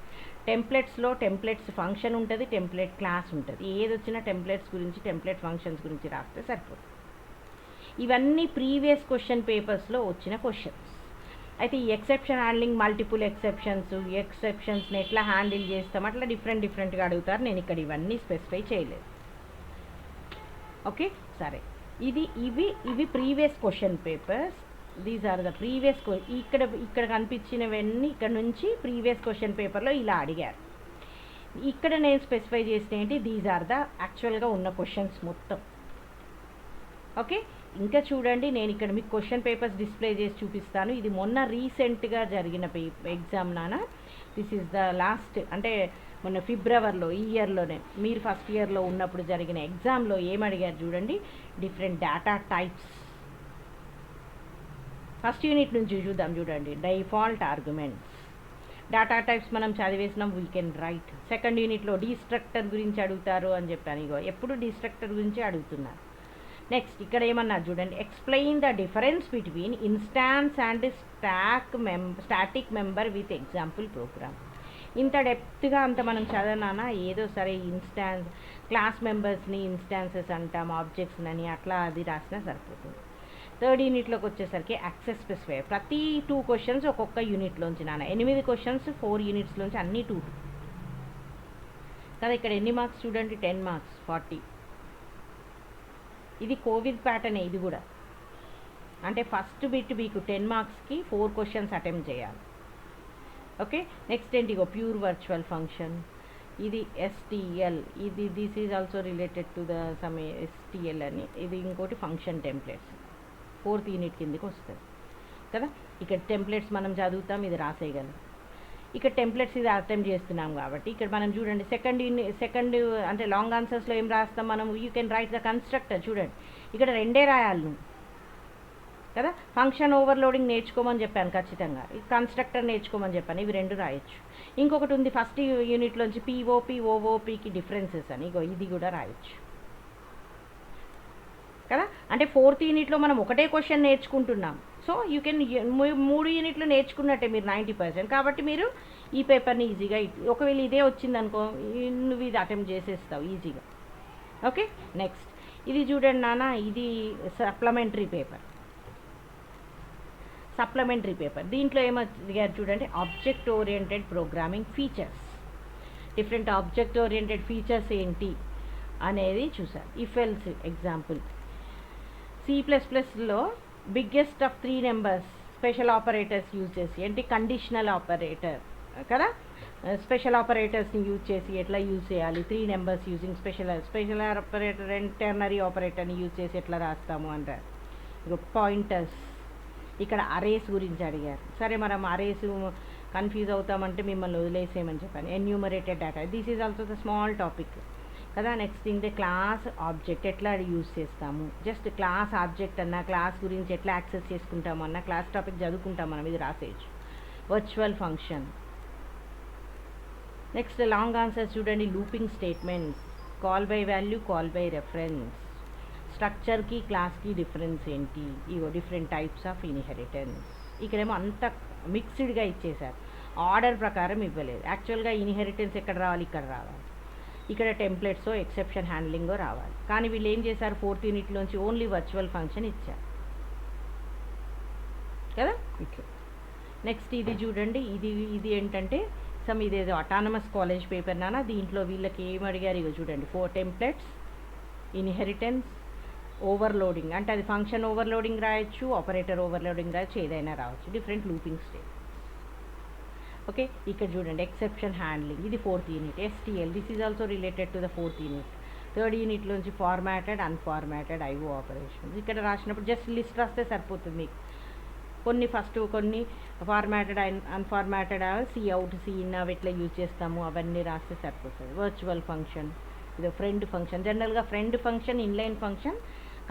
టెంప్లెట్స్లో టెంప్లెట్స్ ఫంక్షన్ ఉంటుంది, టెంప్లెట్ క్లాస్ ఉంటుంది. ఏది వచ్చినా టెంప్లెట్స్ గురించి, టెంప్లెట్ ఫంక్షన్స్ గురించి రాస్తే సరిపోతుంది. ఇవన్నీ ప్రీవియస్ క్వశ్చన్ పేపర్స్లో వచ్చిన క్వశ్చన్స్. అయితే ఈ ఎక్సెప్షన్ హ్యాండ్లింగ్, మల్టిపుల్ ఎక్సెప్షన్స్ని ఎట్లా హ్యాండిల్ చేస్తాం అట్లా డిఫరెంట్గా అడుగుతారు. నేను ఇక్కడ ఇవన్నీ స్పెసిఫై చేయలేదు. ఓకే సరే, ఇవి previous question papers. These are the previous ఇక్కడ కనిపించినవన్నీ ఇక్కడ నుంచి ప్రీవియస్ క్వశ్చన్ పేపర్లో ఇలా అడిగారు. ఇక్కడ నేను స్పెసిఫై చేసిన ఏంటి, దీస్ ఆర్ ద యాక్చువల్గా ఉన్న క్వశ్చన్స్ మొత్తం. ఓకే, ఇంకా చూడండి, నేను ఇక్కడ మీకు క్వశ్చన్ పేపర్స్ డిస్ప్లే చేసి చూపిస్తాను. ఇది మొన్న రీసెంట్గా జరిగిన ఎగ్జామ్ నాన్న. దిస్ ఈజ్ ద లాస్ట్, అంటే మొన్న ఫిబ్రవరిలో, ఈ ఇయర్లోనే, మీరు ఫస్ట్ ఇయర్లో ఉన్నప్పుడు జరిగిన ఎగ్జామ్లో ఏమడిగారు చూడండి. Different data types. First unit నుంచి చూద్దాం చూడండి. డిఫాల్ట్ ఆర్గ్యుమెంట్స్, డేటా టైప్స్ మనం చదివేసినాం, వీ కెన్ రైట్. సెకండ్ యూనిట్లో డిస్ట్రక్టర్ గురించి అడుగుతారు అని చెప్పాను, ఇగో ఎప్పుడు డిస్ట్రక్టర్ గురించి అడుగుతున్నారు. నెక్స్ట్ ఇక్కడ ఏమన్నారు చూడండి, explain the difference between instance and static member with example programme. ఇంత డెప్త్గా అంత మనం చదవనానా, ఏదో సరే ఇన్స్టాన్స్ క్లాస్ మెంబర్స్ని ఇన్స్టాన్సెస్ అంటాం, ఆబ్జెక్ట్స్ అని అట్లా అది రాసినా సరిపోతుంది. థర్డ్ యూనిట్లోకి వచ్చేసరికి యాక్సెస్ స్పెసిఫై. ప్రతి 2 క్వశ్చన్స్ ఒక్కొక్క యూనిట్లోంచి నాన్న, 8 క్వశ్చన్స్ 4 యూనిట్స్లోంచి అన్నీ 2 కదా. ఇక్కడ ఎన్ని మార్క్స్ చూడండి, 10 మార్క్స్ 40. ఇది కోవిడ్ ప్యాటర్న్, ఇది కూడా అంటే ఫస్ట్ బిట్ మీకు 10 మార్క్స్కి 4 క్వశ్చన్స్ అటెంప్ట్ చేయాలి. ఓకే, నెక్స్ట్ ఏంటి, ఇగో ప్యూర్ వర్చువల్ ఫంక్షన్, ఇది STL, ఇది this is also related to the sum STL అని, ఇది ఇంకోటి ఫంక్షన్ టెంప్లెట్స్, 4th యూనిట్ కిందకి వస్తుంది కదా. ఇక్కడ టెంప్లెట్స్ మనం చదువుతాం, ఇది రాసేయగలం. ఇక్కడ టెంప్లెట్స్ ఇది అటెంప్ట్ చేస్తున్నాం కాబట్టి ఇక్కడ మనం చూడండి, సెకండ్ అంటే లాంగ్ ఆన్సర్స్లో ఏం రాస్తాం మనం, you can right the constructor. చూడండి ఇక్కడ 2 రాయాలి నువ్వు కదా. ఫంక్షన్ ఓవర్లోడింగ్ నేర్చుకోమని చెప్పాను ఖచ్చితంగా, కన్స్ట్రక్టర్ నేర్చుకోమని చెప్పాను, ఇవి 2 రాయొచ్చు. ఇంకొకటి ఉంది ఫస్ట్ యూనిట్లోంచి POP OOPకి డిఫరెన్సెస్ అని, ఇగో ఇది కూడా రాయొచ్చు కదా. అంటే 4th యూనిట్లో మనం ఒకటే క్వశ్చన్ నేర్చుకుంటున్నాం, సో యూ కెన్ 3 యూనిట్లు నేర్చుకున్నట్టే మీరు 90%. కాబట్టి మీరు ఈ పేపర్ని ఈజీగా, ఒకవేళ ఇదే వచ్చిందనుకో నువ్వు ఇది అటెంప్ట్ చేసేస్తావు ఈజీగా. ఓకే, నెక్స్ట్ ఇది చూడండి నాన్న, ఇది సప్లిమెంటరీ పేపర్. దీంట్లో ఏమడిగారు చూడండి, object oriented programming features. Different object oriented features ఏంటి అనేది చూసారు. ఇఫ్ ఎల్స్ ఎగ్జాంపుల్, C++లో biggest of 3 numbers special operators use చేసి, ఏంటి కండిషనల్ ఆపరేటర్ కదా. స్పెషల్ ఆపరేటర్స్ని యూజ్ చేసి ఎట్లా యూజ్ చేయాలి, 3 numbers using special operator and ternary ఆపరేటర్ని యూజ్ చేసి ఎట్లా రాస్తాము అంటారు. పాయింటర్స్, ఇక్కడ అరేస్ గురించి అడిగారు. సరే మనం అరేస్ కన్ఫ్యూజ్ అవుతామంటే మిమ్మల్ని వదిలేసేయమని చెప్పాను. Enumerated data, this is also the small topic కదా. నెక్స్ట్ థింగ్, క్లాస్ ఆబ్జెక్ట్ ఎట్లా యూజ్ చేస్తాము, జస్ట్ క్లాస్ ఆబ్జెక్ట్ అన్న క్లాస్ గురించి ఎట్లా యాక్సెస్ చేసుకుంటాము అన్న క్లాస్ టాపిక్ చదువుకుంటాం మనం, ఇది రాసేయచ్చు. Virtual function. Next long answers చూడండి, looping statements, call by value, call by reference, స్ట్రక్చర్కి క్లాస్కి డిఫరెన్స్ ఏంటి, ఇవో డిఫరెంట్ టైప్స్ ఆఫ్ ఇన్హెరిటెన్స్. ఇక్కడేమో అంత మిక్స్డ్గా ఇచ్చేశారు, ఆర్డర్ ప్రకారం ఇవ్వలేదు. యాక్చువల్గా ఇన్హెరిటెన్స్ ఎక్కడ రావాలి, ఇక్కడ రావాలి. ఇక్కడ టెంప్లెట్స్ ఎక్సెప్షన్ హ్యాండ్లింగ్ రావాలి. కానీ వీళ్ళు ఏం చేశారు, 4th యూనిట్లోంచి ఓన్లీ వర్చువల్ ఫంక్షన్ ఇచ్చారు కదా. ఇట్లా నెక్స్ట్ ఇది చూడండి, ఇది ఏంటంటే ఇదేదో అటానమస్ కాలేజ్ పేపర్ నాన్న. దీంట్లో వీళ్ళకి ఏం అడిగారు, ఇగో చూడండి, 4 టెంప్లెట్స్, ఇన్హెరిటెన్స్, ఓవర్లోడింగ్ అంటే అది ఫంక్షన్ ఓవర్లోడింగ్ రాయొచ్చు, ఆపరేటర్ ఓవర్లోడింగ్ రాయొచ్చు, ఏదైనా రావచ్చు, డిఫరెంట్ లూపింగ్ స్టేట్. ఓకే, ఇక్కడ చూడండి ఎక్సెప్షన్ హ్యాండ్లింగ్, ఇది 4th unit. STL, this is also related to the 4th unit. 3rd యూనిట్లోంచి ఫార్మాటెడ్ అన్ఫార్మాటెడ్ IO ఆపరేషన్స్. ఇక్కడ రాసినప్పుడు జస్ట్ లిస్ట్ రాస్తే సరిపోతుంది మీకు. కొన్ని ఫస్ట్ కొన్ని ఫార్మాటెడ్ అన్ఫార్మాటెడ్ సిఅవుట్ సిఇన్ అవి ఎట్లా యూజ్ చేస్తాము అవన్నీ రాస్తే సరిపోతుంది. వర్చువల్ ఫంక్షన్, ఇది ఫ్రెండ్ ఫంక్షన్. జనరల్గా friend function, inline function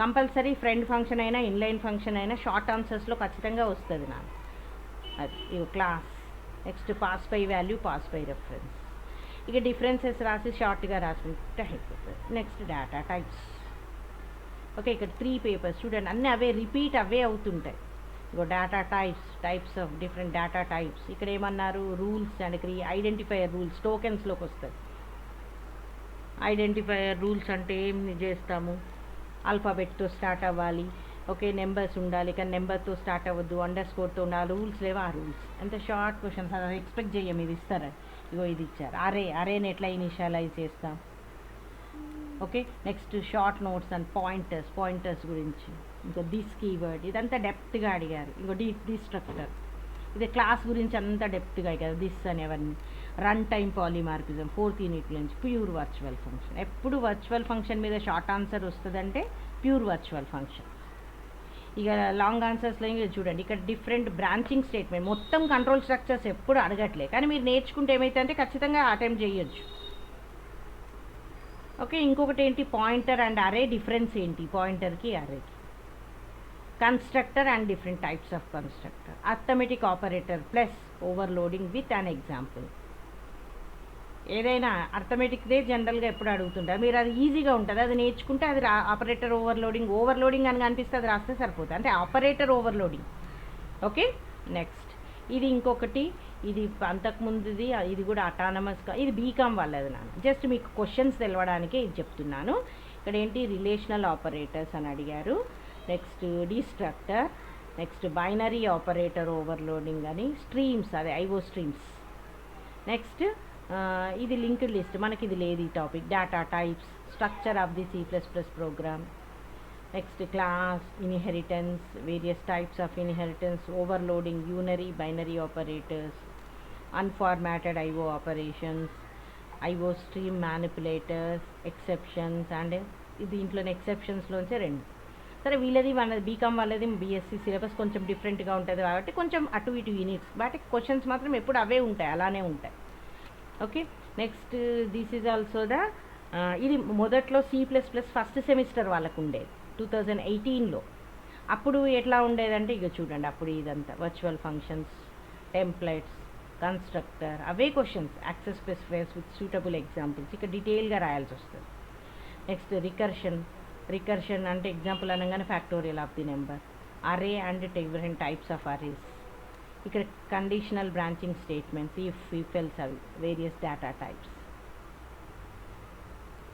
compulsory. Friend function అయినా ఇన్లైన్ ఫంక్షన్ అయినా షార్ట్ ఆన్సర్స్లో ఖచ్చితంగా వస్తుంది నాకు. అది ఇవి class. Next pass by value, pass by reference. ఇక డిఫరెన్సెస్ రాసి షార్ట్గా రాసుకుంటే అయిపోతుంది. Next data types. ఓకే, ఇక్కడ 3 పేపర్స్ చూడండి, అన్నీ అవే రిపీట్ అవే అవుతుంటాయి. ఇగో data types, types of different data types. ఇక్కడ ఏమన్నారు, రూల్స్ అండ్ ఇక్కడ ఐడెంటిఫైయర్ రూల్స్ టోకెన్స్లోకి వస్తుంది. ఐడెంటిఫైయర్ రూల్స్ అంటే ఏం చేస్తాము, ఆల్ఫాబెట్తో స్టార్ట్ అవ్వాలి, ఓకే, నెంబర్స్ ఉండాలి, కానీ నెంబర్తో స్టార్ట్ అవ్వద్దు, అండర్ స్కోర్తో ఉండాలి, రూల్స్ లేవా ఆ రూల్స్. ఎంత షార్ట్ క్వశ్చన్స్, అది ఎక్స్పెక్ట్ చేయం ఇది ఇస్తారా. ఇగో ఇది ఇచ్చారు, అరేని ఎట్లా ఇనిషియలైజ్ చేస్తాం. Okay, next short notes and pointers గురించి. ఇంకా దిస్ కీవర్డ్ ఇదంతా డెప్త్గా అడిగారు. ఇంకో డిస్ట్రక్టర్, ఇది క్లాస్ గురించి అంతా డెప్త్గా కదా, దిస్ అనేవన్నీ. Run time polymorphism 4th unit నుంచి. ప్యూర్ వర్చువల్ ఫంక్షన్, ఎప్పుడు వర్చువల్ ఫంక్షన్ మీద షార్ట్ ఆన్సర్ వస్తుందంటే ప్యూర్ వర్చువల్ ఫంక్షన్. ఇక లాంగ్ ఆన్సర్స్లో ఇంకా చూడండి, ఇక్కడ డిఫరెంట్ బ్రాంచింగ్ స్టేట్మెంట్, మొత్తం కంట్రోల్ స్ట్రక్చర్స్ ఎప్పుడు అడగట్లే, కానీ మీరు నేర్చుకుంటే ఏమైతుందంటే ఖచ్చితంగా అటెంప్ట్ చేయొచ్చు. ఓకే, ఇంకొకటి ఏంటి, పాయింటర్ అండ్ అరే డిఫరెన్స్ ఏంటి, పాయింటర్కి అరేకి. Constructor and different types of constructor. Arithmetic operator plus overloading with an example. ఏదైనా అర్థమెటిక్దే జనరల్గా ఎప్పుడు అడుగుతుంటారు, మీరు అది ఈజీగా ఉంటుంది, అది నేర్చుకుంటే అది ఆపరేటర్ ఓవర్లోడింగ్ అని కనిపిస్తే అది రాస్తే సరిపోతుంది, అంటే ఆపరేటర్ ఓవర్లోడింగ్. ఓకే, నెక్స్ట్ ఇది ఇంకొకటి, ఇది అంతకుముందుది, ఇది కూడా అటానమస్, ఇది బీకామ్ వాళ్ళది నాన్న, జస్ట్ మీకు క్వశ్చన్స్ తెలవడానికే ఇది చెప్తున్నాను. ఇక్కడ ఏంటి, రిలేషనల్ ఆపరేటర్స్ అని అడిగారు. Next destructor, next binary operator overloading అని, స్ట్రీమ్స్, అదే ఐఓ స్ట్రీమ్స్. నెక్స్ట్ ఇది లింక్డ్ లిస్ట్, మనకి ఇది లేదు ఈ topic. Data types, structure of the C++ program. Next class, inheritance, various types of inheritance, overloading, unary binary operators, unformatted IO operations, IO stream manipulators, exceptions. And దీంట్లోనే ఎక్సెప్షన్స్లోంచే 2. సరే, వీళ్ళది వాళ్ళది బీకామ్ వాళ్ళది బీఎస్సీ సిలబస్ కొంచెం డిఫరెంట్గా ఉంటుంది కాబట్టి కొంచెం అటు ఇటు యూనిట్స్, బట్ క్వశ్చన్స్ మాత్రం ఎప్పుడు అవే ఉంటాయి, అలానే ఉంటాయి. Okay, next this is also the, ఇది మొదట్లో C++ ఫస్ట్ సెమిస్టర్ వాళ్ళకు ఉండేది 2018లో. అప్పుడు ఎట్లా ఉండేదంటే ఇక చూడండి, అప్పుడు ఇదంతా వర్చువల్ ఫంక్షన్స్, టెంప్లెట్స్, కన్స్ట్రక్టర్, అవే questions, access specifiers with suitable examples, ఇక డీటెయిల్గా రాయాల్సి వస్తుంది. నెక్స్ట్ రికర్షన్ అంటే ఎగ్జాంపుల్ అనగానే factorial of the number, array and different types of arrays. ఇక్కడ conditional branching statements, if else, అవి వేరియస్ డేటా టైప్స్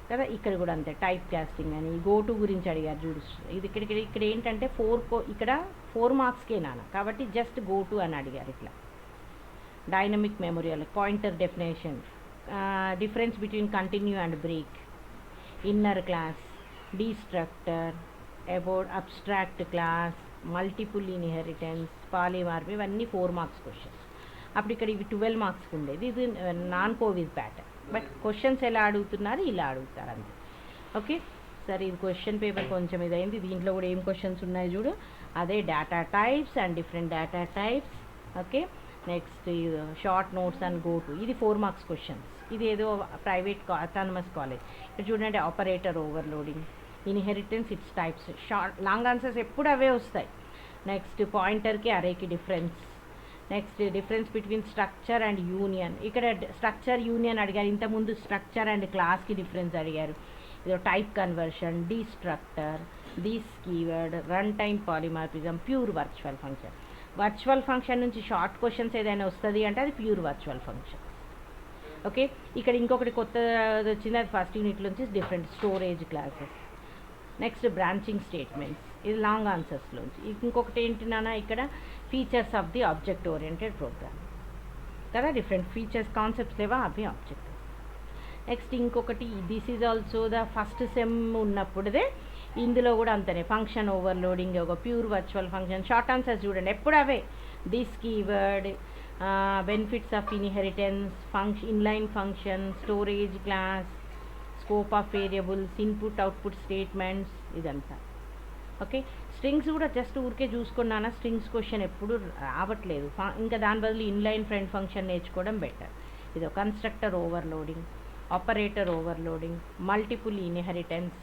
కదా. ఇక్కడ కూడా అంతే, టైప్ కాస్టింగ్ అని, గో టు గురించి అడిగారు చూడు. ఇది ఇక్కడ ఏంటంటే ఇక్కడ 4 మార్క్స్కే నాన్న, కాబట్టి జస్ట్ గో టు అని అడిగారు. ఇట్లా dynamic memory, pointer definition, difference between continue and break, inner class, destructor, about abstract class, multiple inheritance, polymorph, ఇవన్నీ 4 మార్క్స్ క్వశ్చన్స్. అప్పుడు ఇక్కడ ఇవి 12 మార్క్స్కి ఉండేది. ఇది నాన్ కోవిజ్ ప్యాటర్న్, బట్ క్వశ్చన్స్ ఎలా అడుగుతున్నారు, ఇలా అడుగుతారు అంతే. ఓకే, సరే, ఇది క్వశ్చన్ పేపర్ కొంచెం ఇదైంది. దీంట్లో కూడా ఏం క్వశ్చన్స్ ఉన్నాయి చూడు, అదే data types and different data types. Okay, next short notes and go to, ఇది 4 మార్క్స్ క్వశ్చన్స్. ఇది ఏదో ప్రైవేట్ అటానమస్ కాలేజ్. ఇక్కడ చూడండి, operator overloading, inheritance, its types. Long answers ఎప్పుడు అవే వస్తాయి. నెక్స్ట్ పాయింటర్కి అరేకి difference. Next difference between structure and union, ఇక్కడ స్ట్రక్చర్ యూనియన్ అడిగారు, ఇంతకుముందు స్ట్రక్చర్ అండ్ క్లాస్కి డిఫరెన్స్ అడిగారు. ఇది type conversion, destructor, this keyword, run time polymorphism, pure virtual function. Virtual function నుంచి షార్ట్ క్వశ్చన్స్ ఏదైనా వస్తుంది అంటే అది ప్యూర్ వర్చువల్ ఫంక్షన్. ఓకే, ఇక్కడ ఇంకొకటి కొత్తది వచ్చింది, అది ఫస్ట్ యూనిట్ నుంచి, different storage classes. Next branching statements, ఇది లాంగ్ ఆన్సర్స్లోంచి. ఇంకొకటి ఏంటి నాన్న, ఇక్కడ features of the object oriented program కదా, డిఫరెంట్ ఫీచర్స్, కాన్సెప్ట్స్ లేవా అవి ఆబ్జెక్ట్. నెక్స్ట్ ఇంకొకటి, this is also the first sem ఉన్నప్పుడుదే, ఇందులో కూడా అంతనే, ఫంక్షన్ ఓవర్లోడింగ్, ఒక pure virtual function. Short answers చూడండి ఎప్పుడు అవే, this keyword, benefits of inheritance, inline function, storage class, scope of variables, input output statements, ఇదంతా. ఓకే, స్ట్రింగ్స్ కూడా జస్ట్ ఊరికే చూసుకున్నానా, స్ట్రింగ్స్ క్వశ్చన్ ఎప్పుడు రావట్లేదు. ఇంకా దాని బదులు ఇన్లైన్ ఫ్రెండ్ ఫంక్షన్ నేర్చుకోవడం బెటర్. ఇది constructor overloading, operator overloading, multiple inheritance.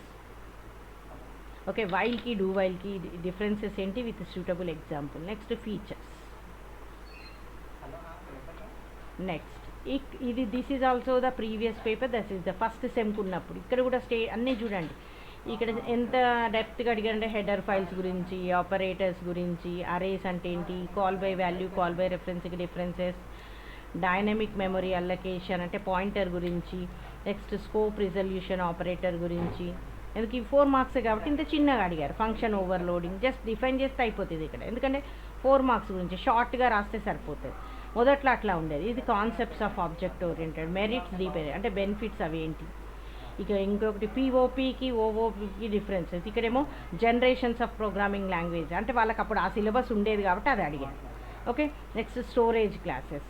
Okay, వైల్కి డూ వైల్కి డిఫరెన్సెస్ ఏంటి with suitable example. Next features. Next ఇది this is also the previous paper, that is the first సెమ్కి ఉన్నప్పుడు. ఇక్కడ కూడా అన్నీ చూడండి. ఇక్కడ ఎంత డెప్త్గా అడిగారంటే హెడర్ ఫైల్స్ గురించి, ఆపరేటర్స్ గురించి, అరేస్ అంటే ఏంటి, call by value, call by రెఫరెన్స్కి డిఫరెన్సెస్, డైనమిక్ మెమరీ అల్లొకేషన్ అంటే పాయింటర్ గురించి, నెక్స్ట్ స్కోప్ రిజల్యూషన్ ఆపరేటర్ గురించి. ఎందుకు ఈ 4 మార్క్స్ కాబట్టి ఇంత చిన్నగా అడిగారు. ఫంక్షన్ ఓవర్లోడింగ్ జస్ట్ డిఫైన్ చేస్తే అయిపోతుంది ఇక్కడ, ఎందుకంటే 4 మార్క్స్ గురించి షార్ట్గా రాస్తే సరిపోతుంది. మొదట్లో అట్లా ఉండేది. ఇది concepts of object oriented, merits depend అంటే బెనిఫిట్స్ అవి ఏంటి. ఇక ఇంకొకటి పిఓపికి ఓఓపికి డిఫరెన్సెస్. ఇక్కడేమో జనరేషన్స్ ఆఫ్ ప్రోగ్రామింగ్ లాంగ్వేజ్ అంటే వాళ్ళకి అప్పుడు ఆ సిలబస్ ఉండేది కాబట్టి అది అడిగారు. Okay, next storage classes.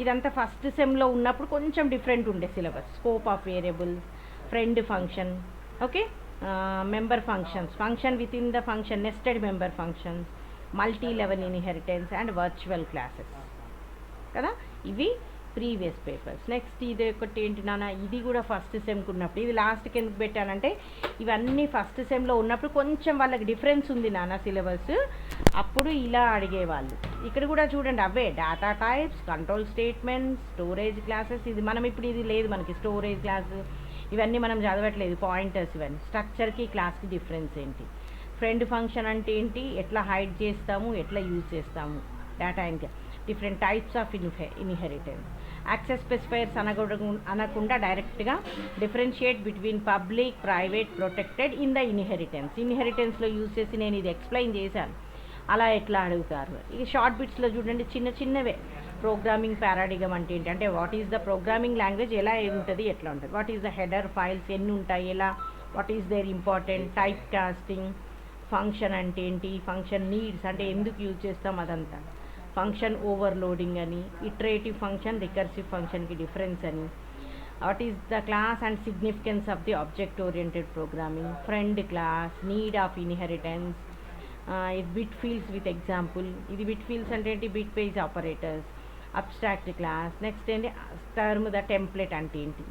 ఇదంతా ఫస్ట్ సెమ్లో ఉన్నప్పుడు కొంచెం డిఫరెంట్ ఉండే syllabus. Scope of variables, friend function, okay, member functions, function with in the function, nested member functions, multi level inheritance and virtual classes కదా. ఇవి ప్రీవియస్ పేపర్స్. నెక్స్ట్ ఇది ఒకటి ఏంటి నాన్న, ఇది కూడా ఫస్ట్ సెమ్కి ఉన్నప్పుడు. ఇది లాస్ట్కి ఎందుకు పెట్టానంటే ఇవన్నీ ఫస్ట్ సెమ్లో ఉన్నప్పుడు కొంచెం వాళ్ళకి డిఫరెన్స్ ఉంది నాన్న సిలబస్, అప్పుడు ఇలా అడిగేవాళ్ళు. ఇక్కడ కూడా చూడండి అవే data types, control statements, storage classes. ఇది మనం ఇప్పుడు ఇది లేదు మనకి స్టోరేజ్ క్లాస్, ఇవన్నీ మనం చదవట్లేదు. పాయింటర్స్ ఇవన్నీ. స్ట్రక్చర్కి క్లాస్కి డిఫరెన్స్ ఏంటి, ఫ్రెండ్ ఫంక్షన్ అంటే ఏంటి, ఎట్లా హైడ్ చేస్తాము, ఎట్లా యూజ్ చేస్తాము, డేటా ఇంకా different types of inheritance, access specifiers అనకుండా డైరెక్ట్గా differentiate between public, private, protected in the inheritance. ఇన్హెరిటెన్స్లో యూజ్ చేసి నేను ఇది ఎక్స్ప్లెయిన్ చేశాను, అలా ఎట్లా అడుగుతారు. ఇక షార్ట్ బిట్స్లో చూడండి చిన్న చిన్నవే. ప్రోగ్రామింగ్ పారాడిగమ్ అంటే ఏంటి, అంటే what is the programming language, ఎలా ఉంటుంది, ఎట్లా ఉంటుంది, what is the header files, ఎన్ని ఉంటాయి, ఎలా, what is their important, type casting, function అంటే ఏంటి, ఫంక్షన్ నీడ్స్ అంటే ఎందుకు యూజ్ చేస్తాం అదంతా, ఫంక్షన్ ఓవర్లోడింగ్ అని, ఇటరేటివ్ ఫంక్షన్, రికర్సివ్ ఫంక్షన్కి డిఫరెన్స్ అని, what is the class and significance of the object oriented programming, friend class, need of inheritance, bit fields with example. ఇది బిట్ ఫీల్డ్స్ అంటే ఏంటి, bit page operators, abstract class. Next ఏంటి term the template అంటే ఏంటి,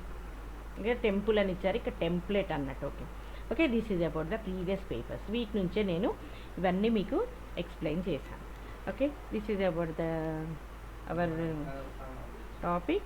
ఇంకా temple అని ఇచ్చారు, ఇక్కడ టెంప్లెట్ అన్నట్టు. Okay okay, this is about the previous papers. వీటి నుంచే నేను ఇవన్నీ మీకు ఎక్స్ప్లెయిన్ చేశాను. Okay, this is about our topic.